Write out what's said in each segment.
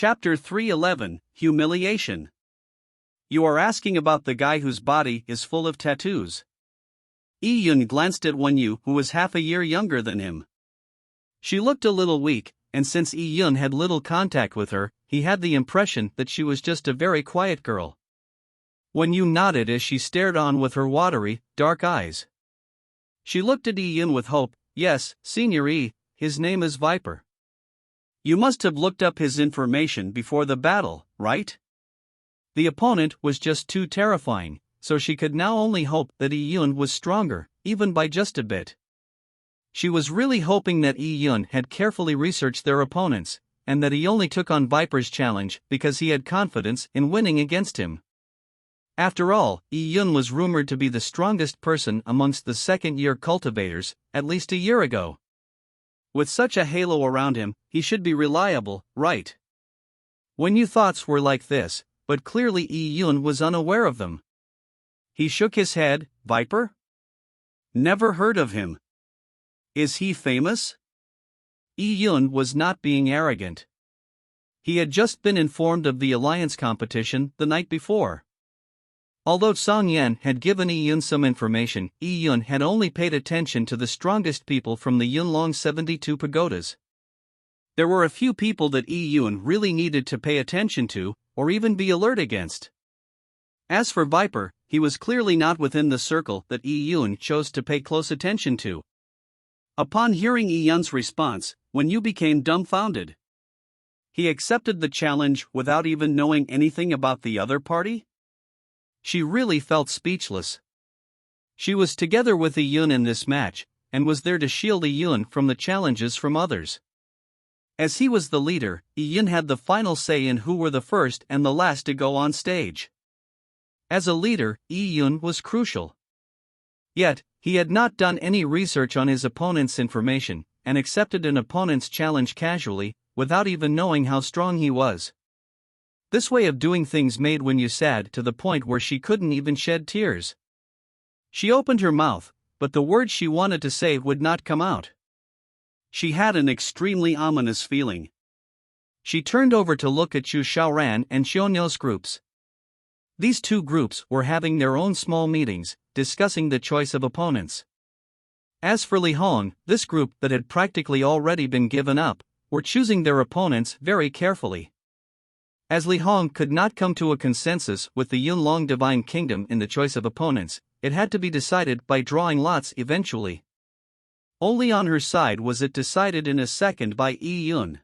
Chapter 311, Humiliation. You are asking about the guy whose body is full of tattoos. Iyun glanced at Wenyu, who was half a year younger than him. She looked a little weak, and since Iyun had little contact with her, he had the impression that she was just a very quiet girl. Wenyu nodded as she stared on with her watery, dark eyes. She looked at Iyun with hope. Yes, Senior E, his name is Viper. You must have looked up his information before the battle, right? The opponent was just too terrifying, so she could now only hope that Iyun was stronger, even by just a bit. She was really hoping that Iyun had carefully researched their opponents, and that he only took on Viper's challenge because he had confidence in winning against him. After all, Iyun was rumored to be the strongest person amongst the second-year cultivators, at least a year ago. With such a halo around him, he should be reliable, right? Wenyu thoughts were like this, but clearly Iyun was unaware of them. He shook his head. Viper? Never heard of him. Is he famous? Iyun was not being arrogant. He had just been informed of the alliance competition the night before. Although Song Yan had given Iyun some information, Iyun had only paid attention to the strongest people from the Yunlong 72 pagodas. There were a few people that Iyun really needed to pay attention to, or even be alert against. As for Viper, he was clearly not within the circle that Iyun chose to pay close attention to. Upon hearing Iyun's response, Wenyu became dumbfounded. He accepted the challenge without even knowing anything about the other party? She really felt speechless. She was together with Iyun in this match, and was there to shield Iyun from the challenges from others. As he was the leader, Iyun had the final say in who were the first and the last to go on stage. As a leader, Iyun was crucial. Yet, he had not done any research on his opponent's information, and accepted an opponent's challenge casually, without even knowing how strong he was. This way of doing things made Wenyu sad to the point where she couldn't even shed tears. She opened her mouth, but the words she wanted to say would not come out. She had an extremely ominous feeling. She turned over to look at Chu Xiaoran and Xiaonyo's groups. These two groups were having their own small meetings, discussing the choice of opponents. As for Li Hong, this group that had practically already been given up, were choosing their opponents very carefully. As Li Hong could not come to a consensus with the Yunlong Divine Kingdom in the choice of opponents, it had to be decided by drawing lots eventually. Only on her side was it decided in a second by Iyun.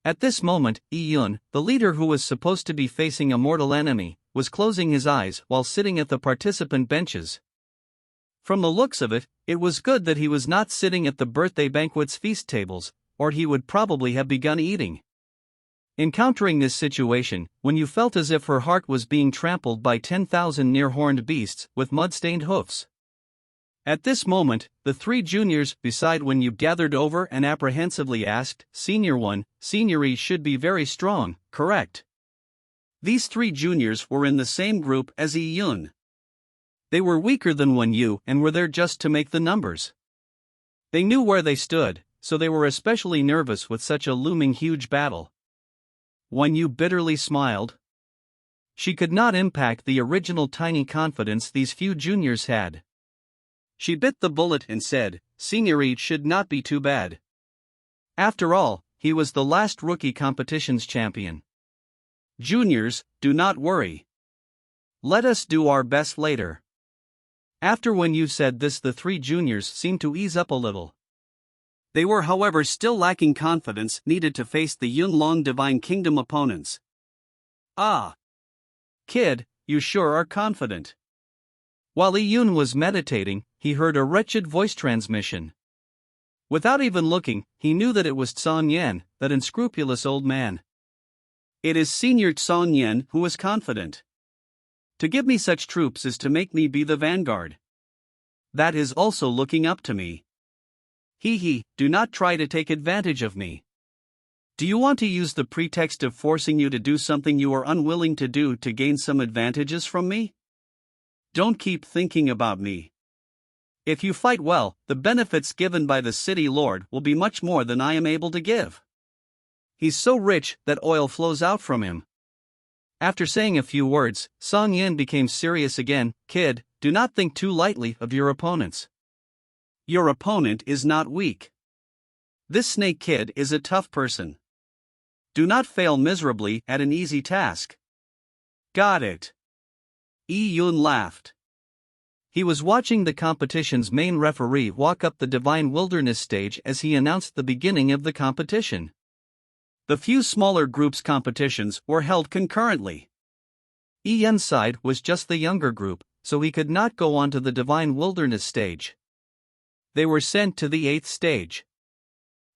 At this moment, Iyun, the leader who was supposed to be facing a mortal enemy, was closing his eyes while sitting at the participant benches. From the looks of it, it was good that he was not sitting at the birthday banquet's feast tables, or he would probably have begun eating. Encountering this situation, Wenyu felt as if her heart was being trampled by 10,000 near-horned beasts with mud-stained hoofs. At this moment, the three juniors beside Wenyu gathered over and apprehensively asked, Senior One, Senior E should be very strong, correct? These three juniors were in the same group as Iyun. They were weaker than Wenyu and were there just to make the numbers. They knew where they stood, so they were especially nervous with such a looming huge battle. Wenyu bitterly smiled. She could not impact the original tiny confidence these few juniors had. She bit the bullet and said, Senior E should not be too bad. After all, he was the last rookie competitions champion. Juniors, do not worry. Let us do our best later. After Wenyu said this, the three juniors seemed to ease up a little. They were, however, still lacking confidence needed to face the Yunlong Divine Kingdom opponents. Ah! Kid, you sure are confident. While Iyun was meditating, he heard a wretched voice transmission. Without even looking, he knew that it was Song Yan, that unscrupulous old man. It is Senior Song Yan who is confident. To give me such troops is to make me be the vanguard. That is also looking up to me. Do not try to take advantage of me. Do you want to use the pretext of forcing you to do something you are unwilling to do to gain some advantages from me? Don't keep thinking about me. If you fight well, the benefits given by the city lord will be much more than I am able to give. He's so rich that oil flows out from him. After saying a few words, Song Yin became serious again. Kid, do not think too lightly of your opponents. Your opponent is not weak. This Snake Kid is a tough person. Do not fail miserably at an easy task. Got it. Yi Yun laughed. He was watching the competition's main referee walk up the Divine Wilderness stage as he announced the beginning of the competition. The few smaller groups' competitions were held concurrently. Yi Yun's side was just the younger group, so he could not go on to the Divine Wilderness stage. They were sent to the 8th stage.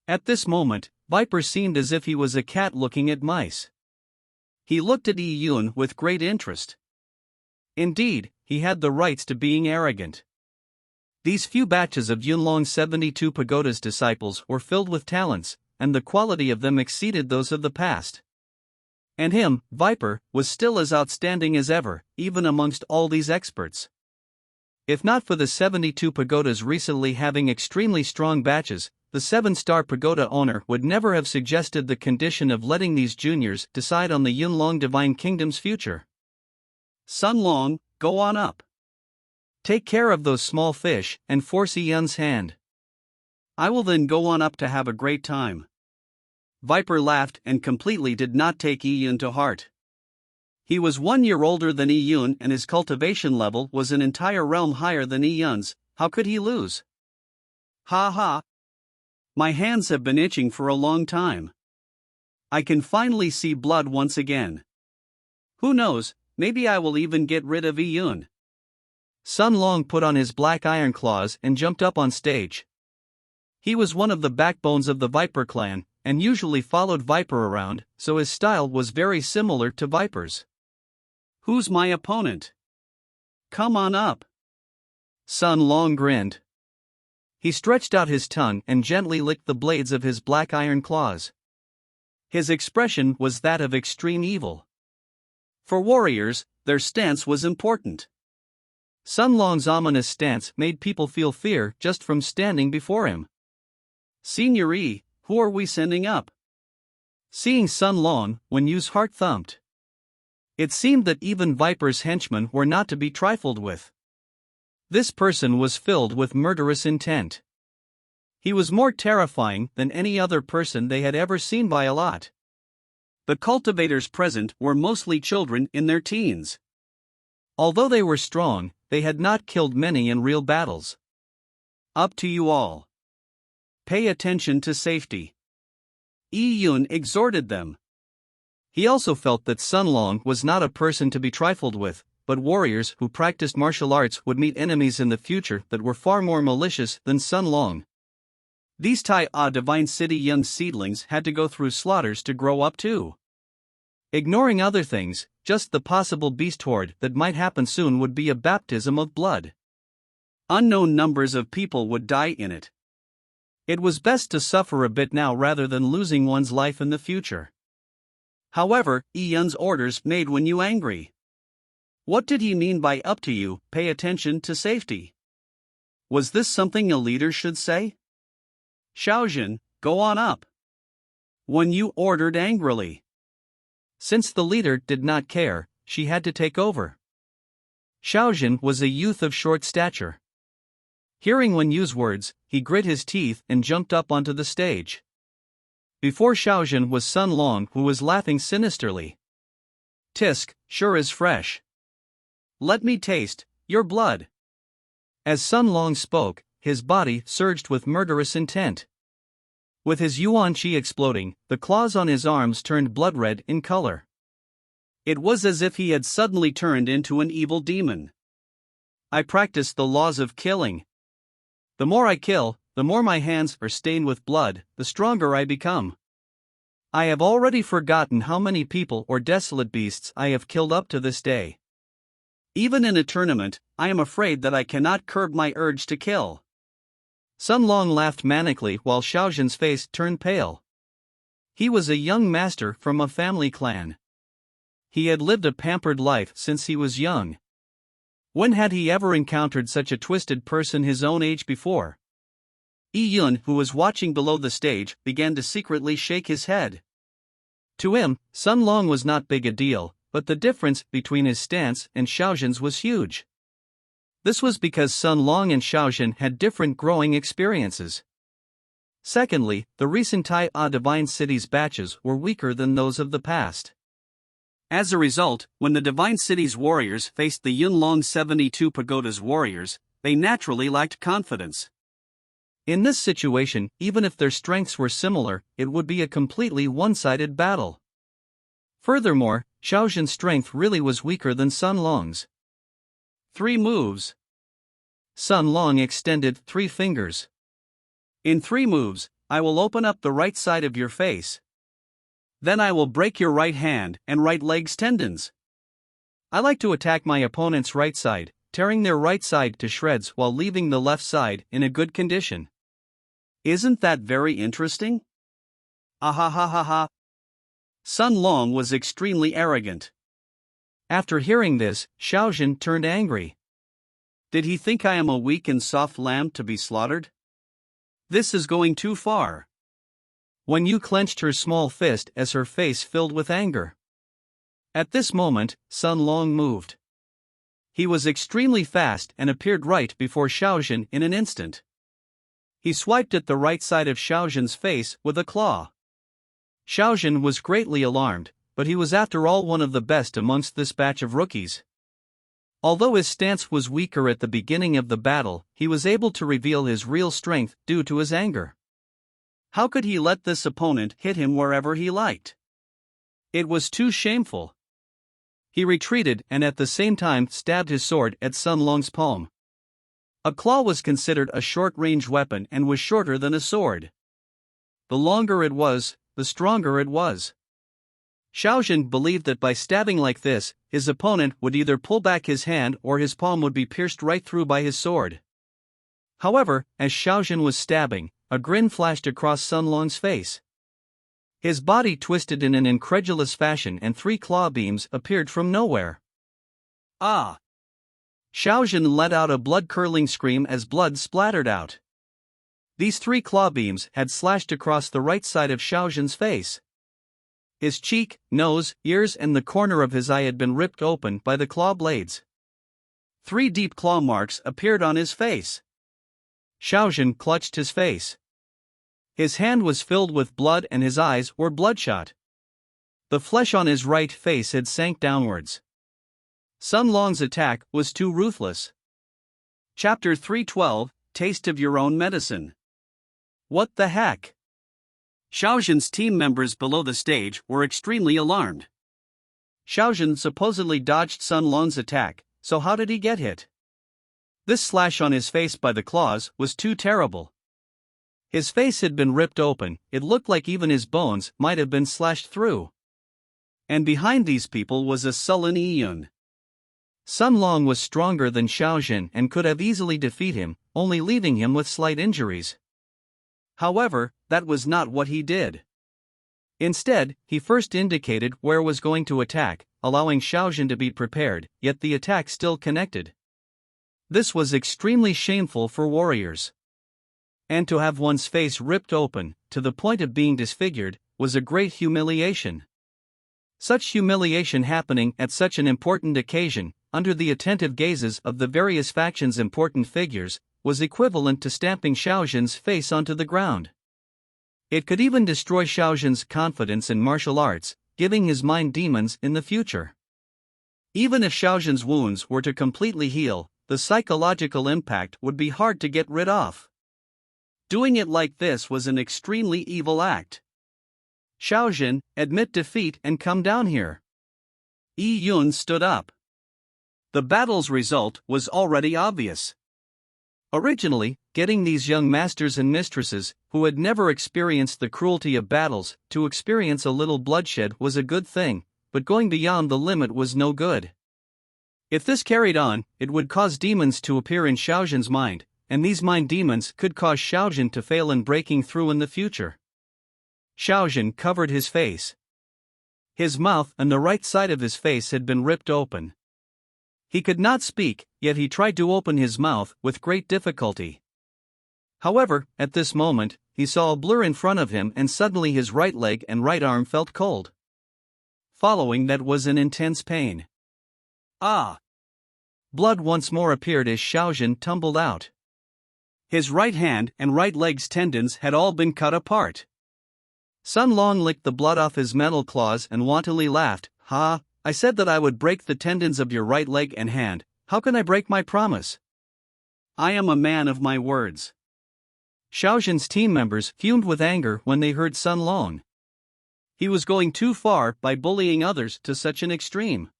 At this moment, Viper seemed as if he was a cat looking at mice. He looked at Yi Yun with great interest. Indeed, he had the rights to being arrogant. These few batches of Yunlong's 72 Pagoda's disciples were filled with talents, and the quality of them exceeded those of the past. And him, Viper, was still as outstanding as ever, even amongst all these experts. If not for the 72 Pagodas recently having extremely strong batches, the 7-star Pagoda owner would never have suggested the condition of letting these juniors decide on the Yunlong Divine Kingdom's future. Sun Long, go on up. Take care of those small fish and force Yi Yun's hand. I will then go on up to have a great time. Viper laughed and completely did not take Yi Yun to heart. He was 1 year older than Yi Yun and his cultivation level was an entire realm higher than Yi Yun's. How could he lose? Ha ha. My hands have been itching for a long time. I can finally see blood once again. Who knows, maybe I will even get rid of Yi Yun. Sun Long put on his black iron claws and jumped up on stage. He was one of the backbones of the Viper clan, and usually followed Viper around, so his style was very similar to Viper's. Who's my opponent? Come on up. Sun Long grinned. He stretched out his tongue and gently licked the blades of his black iron claws. His expression was that of extreme evil. For warriors, their stance was important. Sun Long's ominous stance made people feel fear just from standing before him. Senior Yi, who are we sending up? Seeing Sun Long, Wen Yu's heart thumped. It seemed that even Viper's henchmen were not to be trifled with. This person was filled with murderous intent. He was more terrifying than any other person they had ever seen by a lot. The cultivators present were mostly children in their teens. Although they were strong, they had not killed many in real battles. Up to you all. Pay attention to safety. Yi Yun exhorted them. He also felt that Sun Long was not a person to be trifled with, but warriors who practiced martial arts would meet enemies in the future that were far more malicious than Sun Long. These Divine City young seedlings had to go through slaughters to grow up too. Ignoring other things, just the possible beast horde that might happen soon would be a baptism of blood. Unknown numbers of people would die in it. It was best to suffer a bit now rather than losing one's life in the future. However, Yi Yun's orders made Wen Yu angry. What did he mean by up to you, pay attention to safety? Was this something a leader should say? Xiaojun, go on up. Wen Yu ordered angrily. Since the leader did not care, she had to take over. Xiaojun was a youth of short stature. Hearing Wen Yu's words, he grit his teeth and jumped up onto the stage. Before Xiaojun was Sun Long, who was laughing sinisterly. Tisk, sure is fresh. Let me taste your blood. As Sun Long spoke, his body surged with murderous intent. With his yuan qi exploding, the claws on his arms turned blood red in color. It was as if he had suddenly turned into an evil demon. I practice the laws of killing. The more I kill, the more my hands are stained with blood, the stronger I become. I have already forgotten how many people or desolate beasts I have killed up to this day. Even in a tournament, I am afraid that I cannot curb my urge to kill. Sun Long laughed manically while Xiaojun's face turned pale. He was a young master from a family clan. He had lived a pampered life since he was young. When had he ever encountered such a twisted person his own age before? Yi Yun, who was watching below the stage, began to secretly shake his head. To him, Sun Long was not big a deal, but the difference between his stance and Xiaozhen's was huge. This was because Sun Long and Xiaozhen had different growing experiences. Secondly, the recent Tai Divine City's batches were weaker than those of the past. As a result, when the Divine City's warriors faced the Yunlong 72 Pagoda's warriors, they naturally lacked confidence. In this situation, even if their strengths were similar, it would be a completely one-sided battle. Furthermore, Xiaozhen's strength really was weaker than Sun Long's. 3 moves. Sun Long extended 3 fingers. In 3 moves, I will open up the right side of your face. Then I will break your right hand and right leg's tendons. I like to attack my opponent's right side, tearing their right side to shreds while leaving the left side in a good condition. Isn't that very interesting? Ahahaha. Sun Long was extremely arrogant. After hearing this, Xiaozhen turned angry. Did he think I am a weak and soft lamb to be slaughtered? This is going too far. Wen Yu clenched her small fist as her face filled with anger. At this moment, Sun Long moved. He was extremely fast and appeared right before Xiaozhen in an instant. He swiped at the right side of Xiaozhen's face with a claw. Xiaozhen was greatly alarmed, but he was after all one of the best amongst this batch of rookies. Although his stance was weaker at the beginning of the battle, he was able to reveal his real strength due to his anger. How could he let this opponent hit him wherever he liked? It was too shameful. He retreated and at the same time stabbed his sword at Sun Long's palm. A claw was considered a short-range weapon and was shorter than a sword. The longer it was, the stronger it was. Xiaozhen believed that by stabbing like this, his opponent would either pull back his hand or his palm would be pierced right through by his sword. However, as Xiaozhen was stabbing, a grin flashed across Sun Long's face. His body twisted in an incredulous fashion and 3 claw beams appeared from nowhere. Ah! Xiaozhen let out a blood-curdling scream as blood splattered out. These 3 claw beams had slashed across the right side of Xiaozhen's face. His cheek, nose, ears and the corner of his eye had been ripped open by the claw blades. 3 deep claw marks appeared on his face. Xiaozhen clutched his face. His hand was filled with blood and his eyes were bloodshot. The flesh on his right face had sank downwards. Sun Long's attack was too ruthless. Chapter 312, Taste of Your Own Medicine. What the heck? Xiaozhen's team members below the stage were extremely alarmed. Xiaozhen supposedly dodged Sun Long's attack, so how did he get hit? This slash on his face by the claws was too terrible. His face had been ripped open, it looked like even his bones might have been slashed through. And behind these people was a sullen Yiyun. Sun Long was stronger than Xiaozhen and could have easily defeated him, only leaving him with slight injuries. However, that was not what he did. Instead, he first indicated where was going to attack, allowing Xiaozhen to be prepared, yet the attack still connected. This was extremely shameful for warriors. And to have one's face ripped open, to the point of being disfigured, was a great humiliation. Such humiliation happening at such an important occasion, under the attentive gazes of the various factions' important figures, was equivalent to stamping Xiaozhen's face onto the ground. It could even destroy Xiaozhen's confidence in martial arts, giving his mind demons in the future. Even if Xiaozhen's wounds were to completely heal, the psychological impact would be hard to get rid of. Doing it like this was an extremely evil act. Xiaozhen, admit defeat and come down here. Yiyun stood up. The battle's result was already obvious. Originally, getting these young masters and mistresses, who had never experienced the cruelty of battles, to experience a little bloodshed was a good thing, but going beyond the limit was no good. If this carried on, it would cause demons to appear in Xiaozhen's mind, and these mind demons could cause Xiaozhen to fail in breaking through in the future. Xiaozhen covered his face. His mouth and the right side of his face had been ripped open. He could not speak, yet he tried to open his mouth with great difficulty. However, at this moment, he saw a blur in front of him and suddenly his right leg and right arm felt cold. following that was an intense pain. Ah! Blood once more appeared as Xiaojun tumbled out. His right hand and right leg's tendons had all been cut apart. Sun Long licked the blood off his metal claws and wantonly laughed. "Ha, I said that I would break the tendons of your right leg and hand. How can I break my promise? I am a man of my words." Xiaojun's team members fumed with anger when they heard Sun Long. He was going too far by bullying others to such an extreme.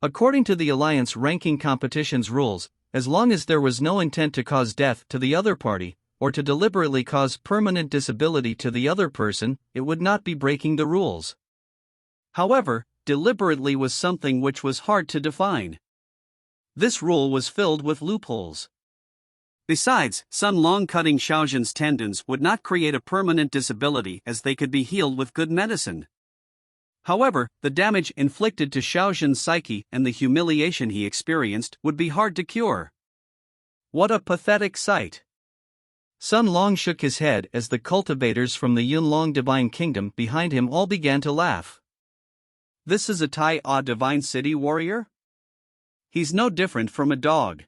According to the Alliance ranking competition's rules, as long as there was no intent to cause death to the other party, or to deliberately cause permanent disability to the other person, it would not be breaking the rules. However, deliberately was something which was hard to define. This rule was filled with loopholes. Besides, Sun Long cutting Xiaojun's tendons would not create a permanent disability, as they could be healed with good medicine. However, the damage inflicted to Xiaojun's psyche and the humiliation he experienced would be hard to cure. What a pathetic sight! Sun Long shook his head as the cultivators from the Yunlong Divine Kingdom behind him all began to laugh. This is a Tai A Divine City warrior? He's no different from a dog.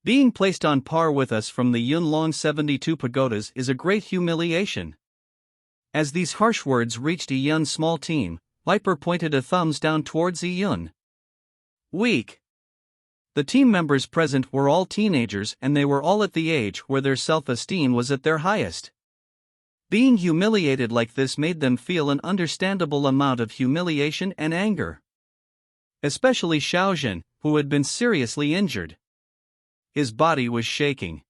Being placed on par with us from the Yunlong 72 pagodas is a great humiliation. As these harsh words reached Yun's small team, Viper pointed a thumbs down towards Yun. Weak. The team members present were all teenagers, and they were all at the age where their self-esteem was at their highest. Being humiliated like this made them feel an understandable amount of humiliation and anger. Especially Xiaojun, who had been seriously injured. His body was shaking.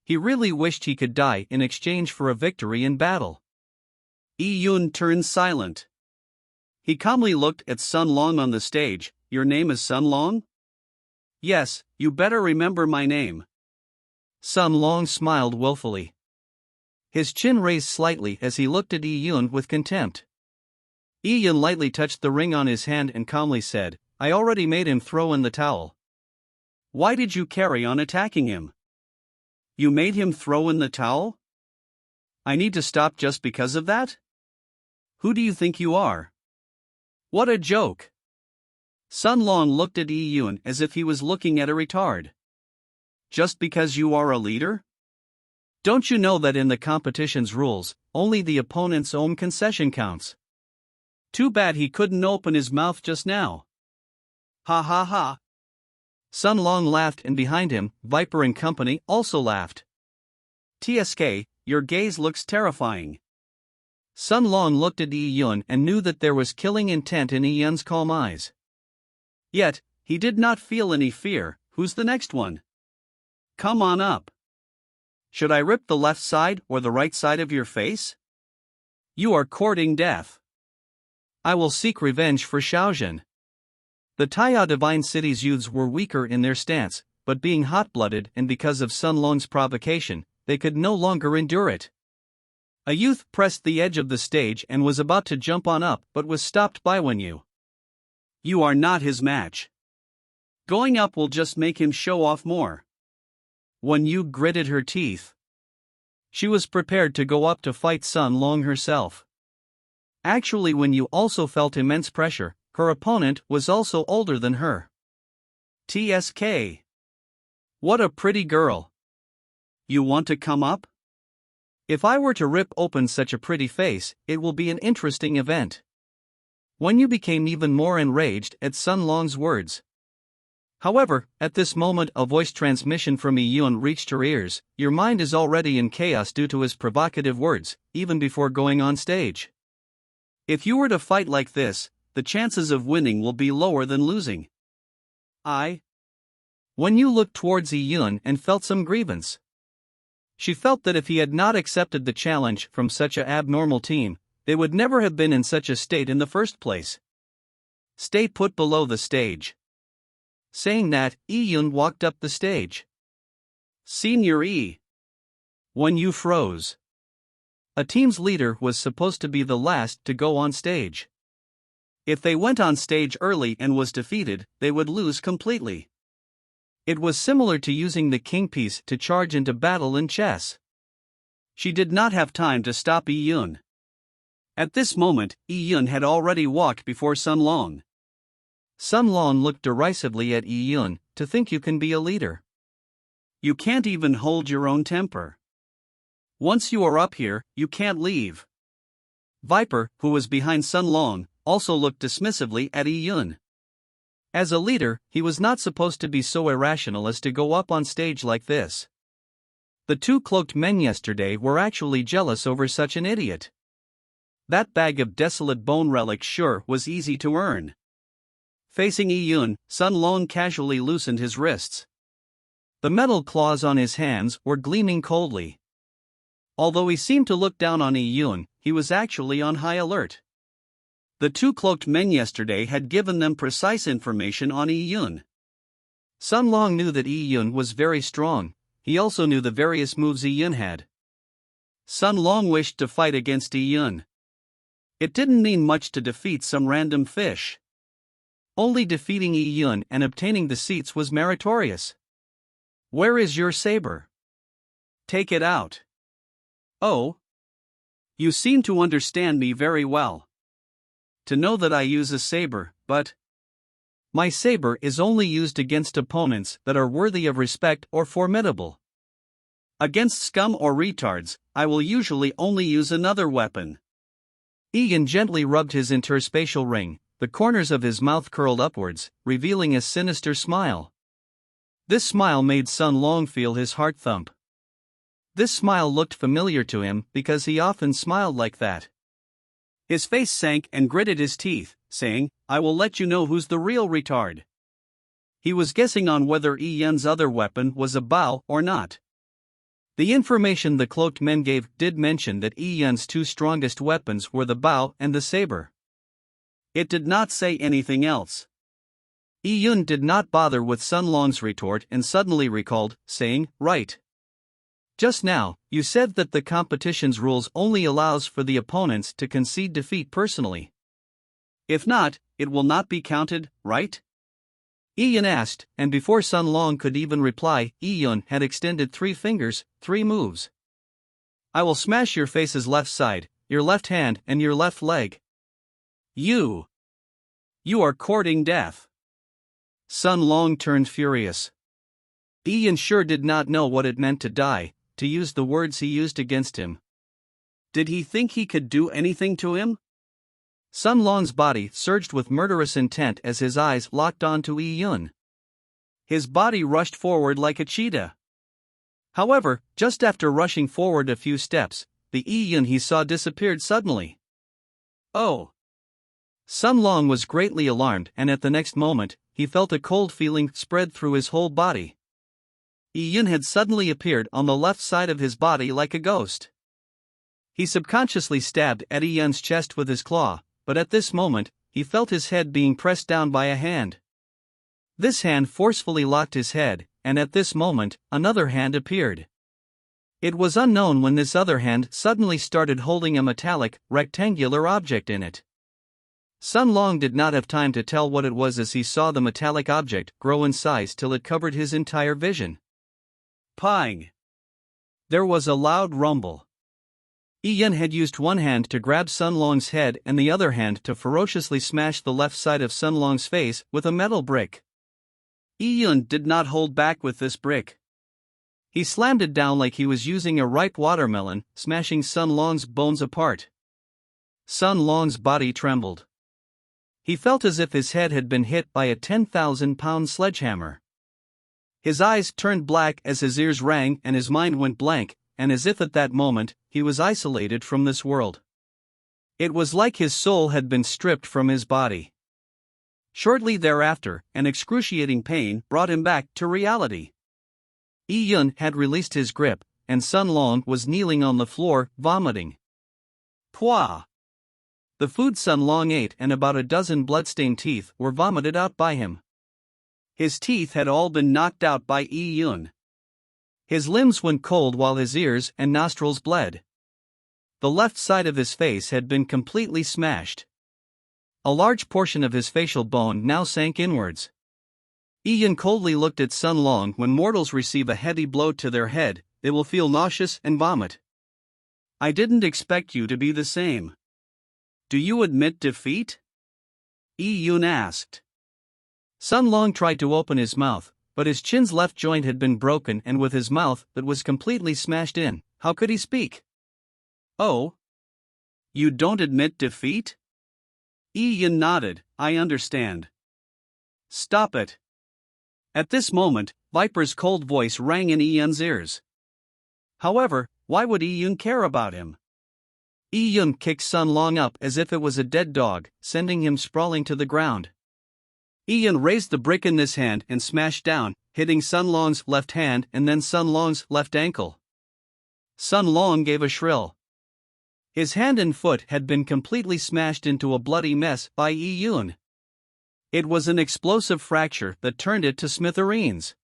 He really wished he could die in exchange for a victory in battle. Yun turned silent. He calmly looked at Sun Long on the stage. "Your name is Sun Long?" "Yes, you better remember my name." Sun Long smiled willfully. His chin raised slightly as he looked at Yun with contempt. Yun lightly touched the ring on his hand and calmly said, "I already made him throw in the towel." "Why did you carry on attacking him?" "You made him throw in the towel? I need to stop just because of that? Who do you think you are? What a joke!" Sun Long looked at Yun as if he was looking at a retard. "Just because you are a leader? Don't you know that in the competition's rules, only the opponent's own concession counts? Too bad he couldn't open his mouth just now." "Ha ha ha." Sun Long laughed, and behind him, Viper and company also laughed. "TSK, your gaze looks terrifying." Sun Long looked at Yun and knew that there was killing intent in Yun's calm eyes. Yet, he did not feel any fear. "Who's the next one? Come on up. Should I rip the left side or the right side of your face? You are courting death." "I will seek revenge for Xiaojun." The Taiya Divine City's youths were weaker in their stance, but being hot-blooded and because of Sun Long's provocation, they could no longer endure it. A youth pressed the edge of the stage and was about to jump on up but was stopped by Wenyu. "You are not his match. Going up will just make him show off more." Wenyu gritted her teeth. She was prepared to go up to fight Sun Long herself. Actually, Wenyu also felt immense pressure. Her opponent was also older than her. TSK. What a pretty girl. You want to come up? If I were to rip open such a pretty face, it will be an interesting event. Wenyu became even more enraged at Sun Long's words. However, at this moment a voice transmission from Yun reached her ears. "Your mind is already in chaos due to his provocative words, even before going on stage. If you were to fight like this, the chances of winning will be lower than losing." Wenyu looked towards Yun and felt some grievance. She felt that if he had not accepted the challenge from such an abnormal team, they would never have been in such a state in the first place. "Stay put below the stage." Saying that, Yun walked up the stage. Senior E. Wenyu froze. A team's leader was supposed to be the last to go on stage. If they went on stage early and was defeated, they would lose completely. It was similar to using the king piece to charge into battle in chess. She did not have time to stop Yun. At this moment, Yi Yun had already walked before Sun Long. Sun Long looked derisively at Yi Yun. To think you can be a leader. You can't even hold your own temper. Once you are up here, you can't leave. Viper, who was behind Sun Long, also looked dismissively at Yi Yun. As a leader, he was not supposed to be so irrational as to go up on stage like this. The two cloaked men yesterday were actually jealous over such an idiot. That bag of desolate bone relics sure was easy to earn. Facing Yi Yun, Sun Long casually loosened his wrists. The metal claws on his hands were gleaming coldly. Although he seemed to look down on Yi Yun, he was actually on high alert. The two cloaked men yesterday had given them precise information on Yi Yun. Sun Long knew that Yi Yun was very strong. He also knew the various moves Yi Yun had. Sun Long wished to fight against Yi Yun. It didn't mean much to defeat some random fish. Only defeating Yi Yun and obtaining the seats was meritorious. Where is your saber? Take it out. Oh. You seem to understand me very well. To know that I use a saber, but my saber is only used against opponents that are worthy of respect or formidable. Against scum or retards, I will usually only use another weapon. Yi Yun gently rubbed his interspatial ring. The corners of his mouth curled upwards, revealing a sinister smile. This smile made Sun Long feel his heart thump. This smile looked familiar to him because he often smiled like that. His face sank and gritted his teeth, saying, I will let you know who's the real retard. He was guessing on whether Yi Yun's other weapon was a bow or not. The information the cloaked men gave did mention that Yi Yun's two strongest weapons were the bow and the saber. It did not say anything else. Yi Yun did not bother with Sun Long's retort and suddenly recalled, saying, Right. Just now, you said that the competition's rules only allows for the opponents to concede defeat personally. If not, it will not be counted, right? Yi Yun asked, and before Sun Long could even reply, Yi Yun had extended 3 fingers, 3 moves. I will smash your face's left side, your left hand and your left leg. You are courting death. Sun Long turned furious. Yi Yun sure did not know what it meant to die, to use the words he used against him. Did he think he could do anything to him? Sun Long's body surged with murderous intent as his eyes locked onto Yi Yun. His body rushed forward like a cheetah. However, just after rushing forward a few steps, the Yi Yun he saw disappeared suddenly. Oh! Sun Long was greatly alarmed, and at the next moment, he felt a cold feeling spread through his whole body. Yi Yun had suddenly appeared on the left side of his body like a ghost. He subconsciously stabbed at Yi Yun's chest with his claw, but at this moment, he felt his head being pressed down by a hand. This hand forcefully locked his head, and at this moment, another hand appeared. It was unknown when this other hand suddenly started holding a metallic, rectangular object in it. Sun Long did not have time to tell what it was as he saw the metallic object grow in size till it covered his entire vision. Pang! There was a loud rumble. Yi Yun had used one hand to grab Sun Long's head and the other hand to ferociously smash the left side of Sun Long's face with a metal brick. Yi Yun did not hold back with this brick. He slammed it down like he was using a ripe watermelon, smashing Sun Long's bones apart. Sun Long's body trembled. He felt as if his head had been hit by a 10,000-pound sledgehammer. His eyes turned black as his ears rang and his mind went blank, and as if at that moment, he was isolated from this world. It was like his soul had been stripped from his body. Shortly thereafter, an excruciating pain brought him back to reality. Yi Yun had released his grip, and Sun Long was kneeling on the floor, vomiting. Pwah! The food Sun Long ate and about a dozen bloodstained teeth were vomited out by him. His teeth had all been knocked out by Yi Yun. His limbs went cold while his ears and nostrils bled. The left side of his face had been completely smashed. A large portion of his facial bone now sank inwards. Yi Yun coldly looked at Sun Long. When mortals receive a heavy blow to their head, they will feel nauseous and vomit. I didn't expect you to be the same. Do you admit defeat? Yi Yun asked. Sun Long tried to open his mouth, but his chin's left joint had been broken, and with his mouth that was completely smashed in, how could he speak? Oh? You don't admit defeat? Yi Yun nodded. I understand. Stop it. At this moment, Viper's cold voice rang in Yi Yun's ears. However, why would Yi Yun care about him? Yi Yun kicked Sun Long up as if it was a dead dog, sending him sprawling to the ground. Yi Yun raised the brick in his hand and smashed down, hitting Sun Long's left hand and then Sun Long's left ankle. Sun Long gave a shrill. His hand and foot had been completely smashed into a bloody mess by Yi Yun. It was an explosive fracture that turned it to smithereens.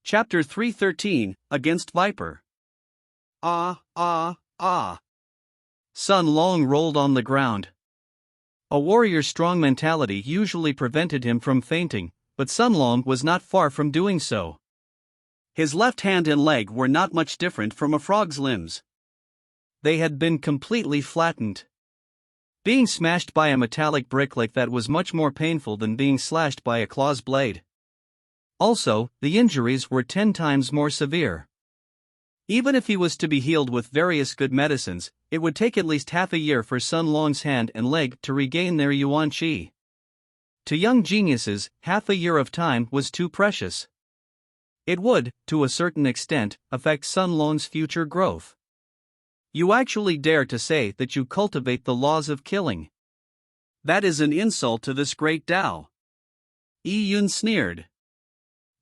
Chapter 313, Against Viper. Ah, ah, ah. Sun Long rolled on the ground. A warrior's strong mentality usually prevented him from fainting, but Sun Long was not far from doing so. His left hand and leg were not much different from a frog's limbs. They had been completely flattened. Being smashed by a metallic brick like that was much more painful than being slashed by a claw's blade. Also, the injuries were 10 times more severe. Even if he was to be healed with various good medicines, it would take at least half a year for Sun Long's hand and leg to regain their Yuan Qi. To young geniuses, half a year of time was too precious. It would, to a certain extent, affect Sun Long's future growth. You actually dare to say that you cultivate the laws of killing? That is an insult to this great Tao. Yi Yun sneered.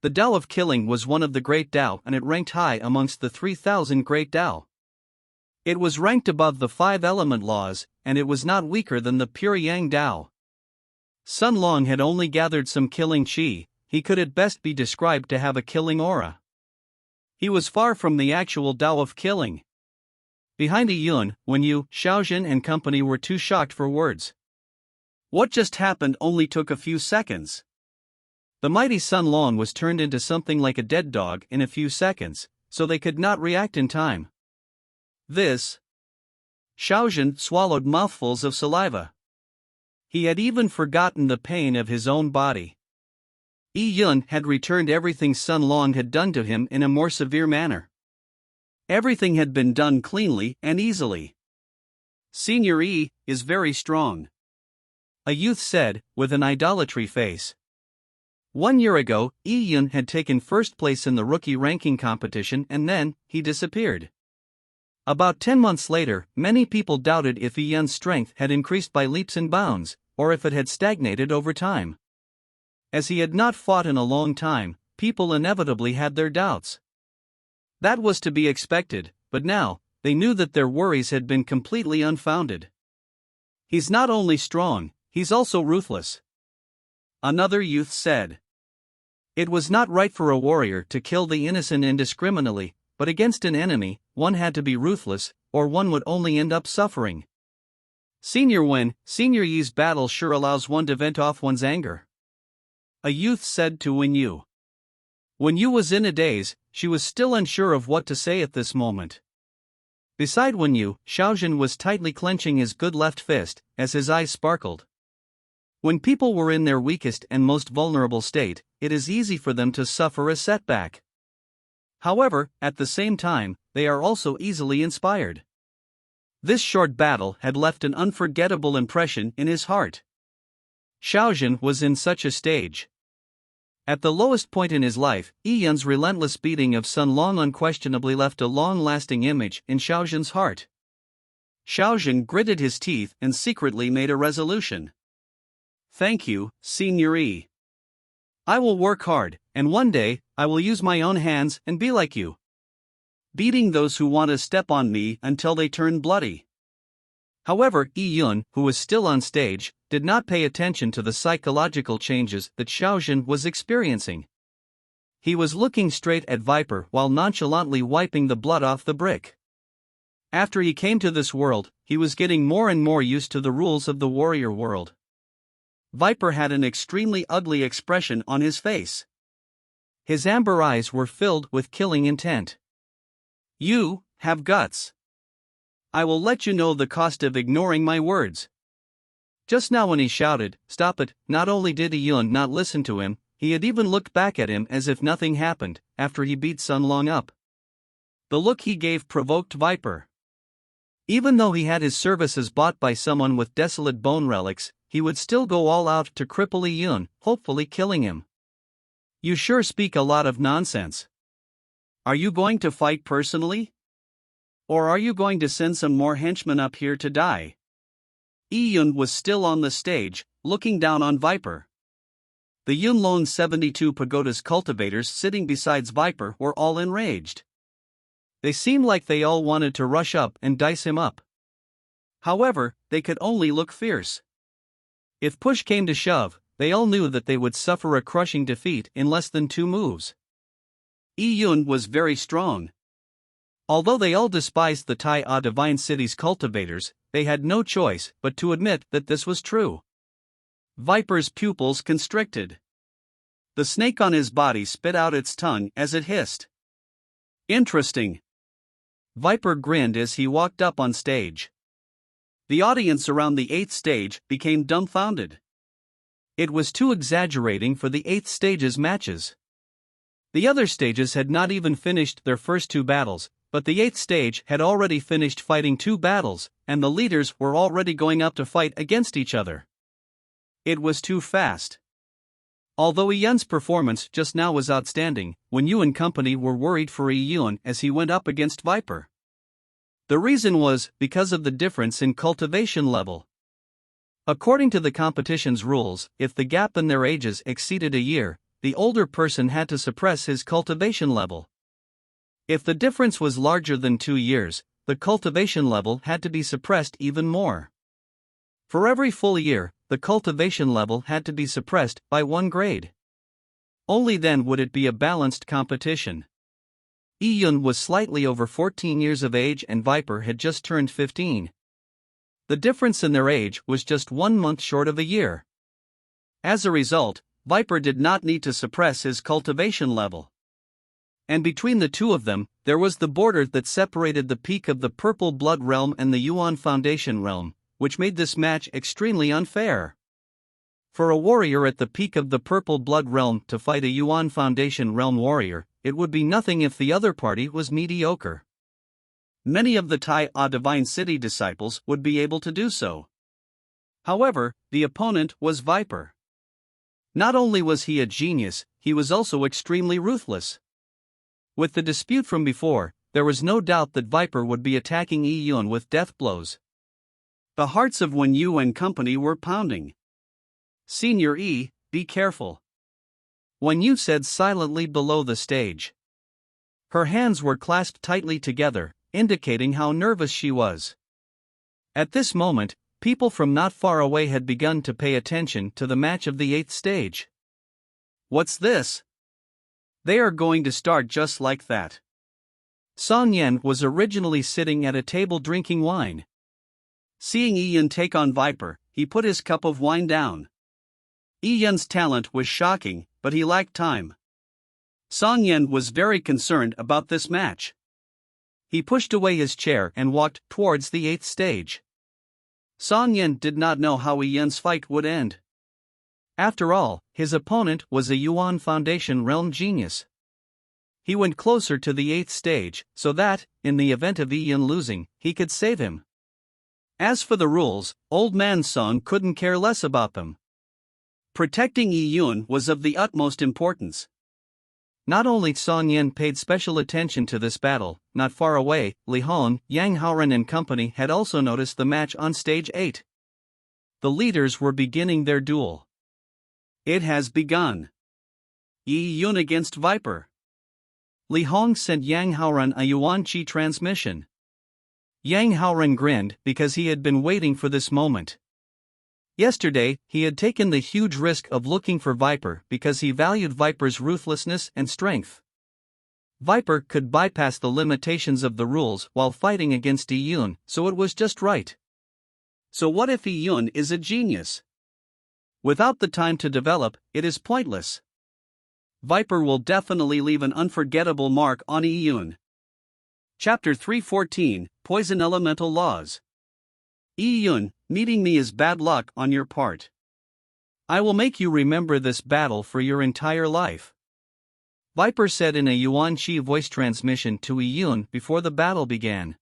The Tao of killing was one of the great Tao, and it ranked high amongst the 3,000 great Tao. It was ranked above the 5 element laws, and it was not weaker than the pure Yang Tao. Sun Long had only gathered some killing qi. He could at best be described to have a killing aura. He was far from the actual Tao of killing. Behind Yi Yun, Wen Yu, Xiaojin and company were too shocked for words. What just happened only took a few seconds. The mighty Sun Long was turned into something like a dead dog in a few seconds, so they could not react in time. This. Xiaojin swallowed mouthfuls of saliva. He had even forgotten the pain of his own body. Yi Yun had returned everything Sun Long had done to him in a more severe manner. Everything had been done cleanly and easily. Senior Yi is very strong, a youth said, with an idolatry face. 1 year ago, Yi Yun had taken first place in the rookie ranking competition and then, he disappeared. About 10 months later, many people doubted if Yi Yun's strength had increased by leaps and bounds, or if it had stagnated over time. As he had not fought in a long time, people inevitably had their doubts. That was to be expected, but now, they knew that their worries had been completely unfounded. He's not only strong, he's also ruthless, another youth said. It was not right for a warrior to kill the innocent indiscriminately, but against an enemy, one had to be ruthless, or one would only end up suffering. Senior Yi's battle sure allows one to vent off one's anger, a youth said to Wen Yu. Wen Yu was in a daze. She was still unsure of what to say at this moment. Beside Wen Yu, Xiaojin was tightly clenching his good left fist, as his eyes sparkled. When people were in their weakest and most vulnerable state, it is easy for them to suffer a setback. However, at the same time, they are also easily inspired. This short battle had left an unforgettable impression in his heart. Xiaojin was in such a stage. At the lowest point in his life, Yi Yun's relentless beating of Sun Long unquestionably left a long-lasting image in Xiaojin's heart. Xiaojin gritted his teeth and secretly made a resolution. Thank you, Senior Yi. I will work hard, and one day, I will use my own hands and be like you, beating those who want to step on me until they turn bloody. However, Yi Yun, who was still on stage, did not pay attention to the psychological changes that Xiaojin was experiencing. He was looking straight at Viper while nonchalantly wiping the blood off the brick. After he came to this world, he was getting more and more used to the rules of the warrior world. Viper had an extremely ugly expression on his face. His amber eyes were filled with killing intent. You have guts. I will let you know the cost of ignoring my words, Just now when he shouted, "Stop it," not only did Yun not listen to him, he had even looked back at him as if nothing happened, after he beat Sun Long up. The look he gave provoked Viper. Even though he had his services bought by someone with desolate bone relics, he would still go all out to cripple Yun, hopefully killing him. "You sure speak a lot of nonsense. Are you going to fight personally? Or are you going to send some more henchmen up here to die?" Yun was still on the stage, looking down on Viper. The Yunlong 72 Pagoda's cultivators sitting beside Viper were all enraged. They seemed like they all wanted to rush up and dice him up. However, they could only look fierce. If push came to shove, they all knew that they would suffer a crushing defeat in less than 2 moves. Yun was very strong. Although they all despised the Tai A Divine City's cultivators, they had no choice but to admit that this was true. Viper's pupils constricted. The snake on his body spit out its tongue as it hissed. "Interesting." Viper grinned as he walked up on stage. The audience around the 8th stage became dumbfounded. It was too exaggerating for the 8th stage's matches. The other stages had not even finished their first 2 battles, but the 8th stage had already finished fighting 2 battles, and the leaders were already going up to fight against each other. It was too fast. Although Yun's performance just now was outstanding, Wen Yu and company were worried for Yun as he went up against Viper. The reason was because of the difference in cultivation level. According to the competition's rules, if the gap in their ages exceeded a year, the older person had to suppress his cultivation level. If the difference was larger than 2 years, the cultivation level had to be suppressed even more. For every full year, the cultivation level had to be suppressed by 1 grade. Only then would it be a balanced competition. Yun was slightly over 14 years of age and Viper had just turned 15. The difference in their age was just 1 month short of a year. As a result, Viper did not need to suppress his cultivation level. And between the two of them, there was the border that separated the peak of the Purple Blood Realm and the Yuan Foundation Realm, which made this match extremely unfair. For a warrior at the peak of the Purple Blood Realm to fight a Yuan Foundation Realm warrior, it would be nothing if the other party was mediocre. Many of the Tai A Divine City disciples would be able to do so. However, the opponent was Viper. Not only was he a genius, he was also extremely ruthless. With the dispute from before, there was no doubt that Viper would be attacking Yun with death blows. The hearts of Wen Yu and company were pounding. "Senior E, be careful," Wen Yu said silently below the stage. Her hands were clasped tightly together, indicating how nervous she was. At this moment, people from not far away had begun to pay attention to the match of the 8th stage. "What's this? They are going to start just like that." Song Yan was originally sitting at a table drinking wine. Seeing Yun take on Viper, he put his cup of wine down. Yun's talent was shocking, but he lacked time. Song Yan was very concerned about this match. He pushed away his chair and walked towards the 8th stage. Song Yan did not know how Yun's fight would end. After all, his opponent was a Yuan Foundation Realm genius. He went closer to the 8th stage, so that, in the event of Yun losing, he could save him. As for the rules, Old Man Song couldn't care less about them. Protecting Yun was of the utmost importance. Not only Song Yan paid special attention to this battle, not far away, Li Hong, Yang Haoran and company had also noticed the match on stage 8. The leaders were beginning their duel. It has begun. Yun against Viper. Li Hong sent Yang Haoran a Yuan Qi transmission. Yang Haoran grinned because he had been waiting for this moment. Yesterday, he had taken the huge risk of looking for Viper because he valued Viper's ruthlessness and strength. Viper could bypass the limitations of the rules while fighting against Yun, so it was just right. So what if Yun is a genius? Without the time to develop, it is pointless. Viper will definitely leave an unforgettable mark on Yun. Chapter 314, Poison Elemental Laws. Yi Yun, meeting me is bad luck on your part. I will make you remember this battle for your entire life. Viper said in a Yuan Chi voice transmission to Yi Yun before the battle began.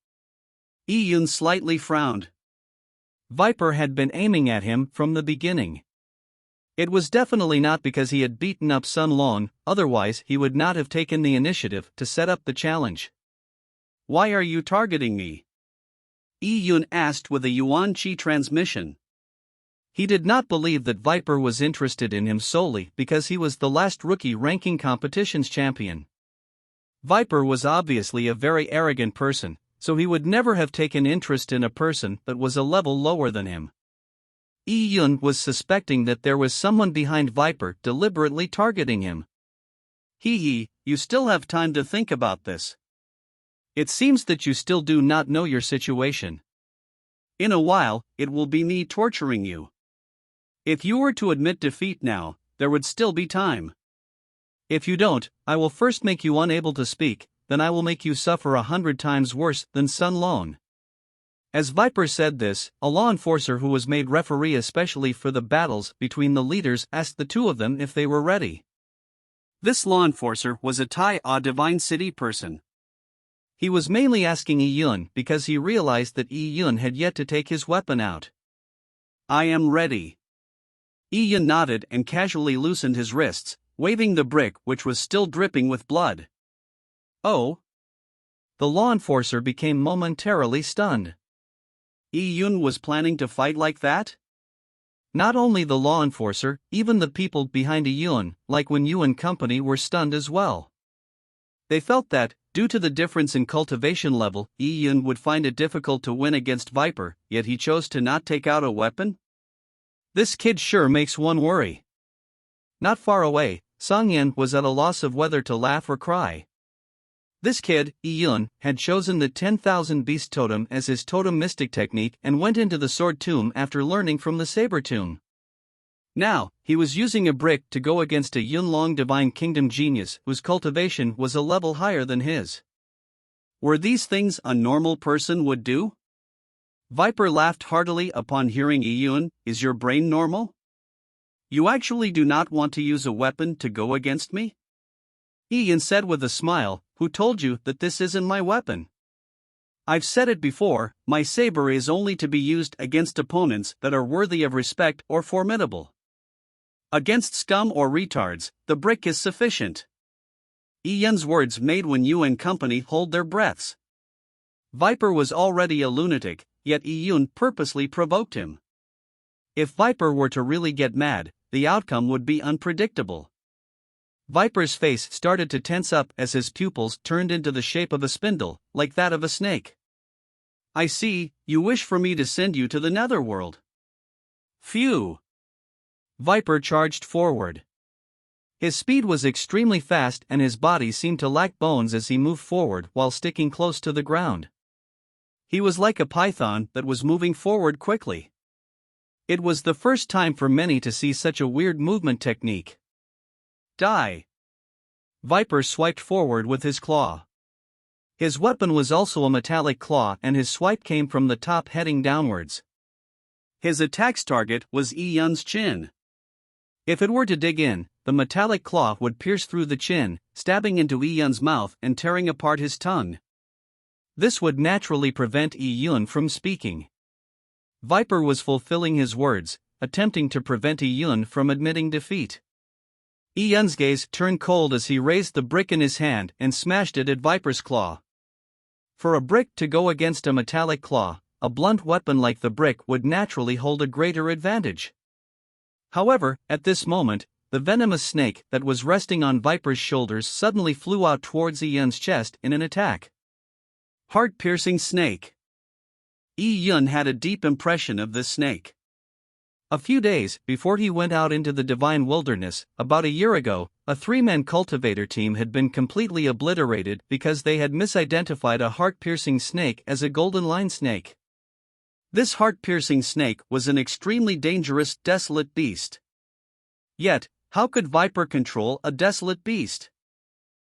Yi Yun slightly frowned. Viper had been aiming at him from the beginning. It was definitely not because he had beaten up Sun Lon, otherwise he would not have taken the initiative to set up the challenge. Why are you targeting me? Yi Yun asked with a Yuan Chi transmission. He did not believe that Viper was interested in him solely because he was the last rookie ranking competitions champion. Viper was obviously a very arrogant person, so he would never have taken interest in a person that was a level lower than him. Yi Yun was suspecting that there was someone behind Viper deliberately targeting him. Hee, you still have time to think about this. It seems that you still do not know your situation. In a while, it will be me torturing you. If you were to admit defeat now, there would still be time. If you don't, I will first make you unable to speak, then I will make you suffer 100 times worse than Sun Lon. As Viper said this, a law enforcer who was made referee especially for the battles between the leaders asked the two of them if they were ready. This law enforcer was a Tai A Divine City person. He was mainly asking Yi Yun because he realized that Yi Yun had yet to take his weapon out. I am ready. Yi Yun nodded and casually loosened his wrists, waving the brick which was still dripping with blood. Oh! The law enforcer became momentarily stunned. Yi Yun was planning to fight like that? Not only the law enforcer, even the people behind Yi Yun, like Wen Yu and company, were stunned as well. They felt that, due to the difference in cultivation level, Yi Yun would find it difficult to win against Viper, yet he chose to not take out a weapon? This kid sure makes one worry. Not far away, Song Yan was at a loss of whether to laugh or cry. This kid, Yi Yun, had chosen the 10,000 Beast Totem as his totem mystic technique and went into the Sword Tomb after learning from the Saber Tomb. Now, he was using a brick to go against a Yunlong Divine Kingdom genius whose cultivation was a level higher than his. Were these things a normal person would do? Viper laughed heartily upon hearing Yi Yun. Is your brain normal? You actually do not want to use a weapon to go against me? Yi Yun said with a smile, who told you that this isn't my weapon? I've said it before, my saber is only to be used against opponents that are worthy of respect or formidable. Against scum or retards, the brick is sufficient. Yi Yun's words made Wen Yu and company hold their breaths. Viper was already a lunatic, yet Yi Yun purposely provoked him. If Viper were to really get mad, the outcome would be unpredictable. Viper's face started to tense up as his pupils turned into the shape of a spindle, like that of a snake. I see, you wish for me to send you to the netherworld. Phew! Viper charged forward. His speed was extremely fast and his body seemed to lack bones as he moved forward while sticking close to the ground. He was like a python that was moving forward quickly. It was the first time for many to see such a weird movement technique. Die! Viper swiped forward with his claw. His weapon was also a metallic claw and his swipe came from the top heading downwards. His attack's target was Yi Yun's chin. If it were to dig in, the metallic claw would pierce through the chin, stabbing into Yi Yun's mouth and tearing apart his tongue. This would naturally prevent Yi Yun from speaking. Viper was fulfilling his words, attempting to prevent Yi Yun from admitting defeat. Yi Yun's gaze turned cold as he raised the brick in his hand and smashed it at Viper's claw. For a brick to go against a metallic claw, a blunt weapon like the brick would naturally hold a greater advantage. However, at this moment, the venomous snake that was resting on Viper's shoulders suddenly flew out towards Yi Yun's chest in an attack. Heart-piercing snake. Yi Yun had a deep impression of this snake. A few days before he went out into the divine wilderness, about a year ago, a three-man cultivator team had been completely obliterated because they had misidentified a heart-piercing snake as a golden line snake. This heart-piercing snake was an extremely dangerous, desolate beast. Yet, how could Viper control a desolate beast?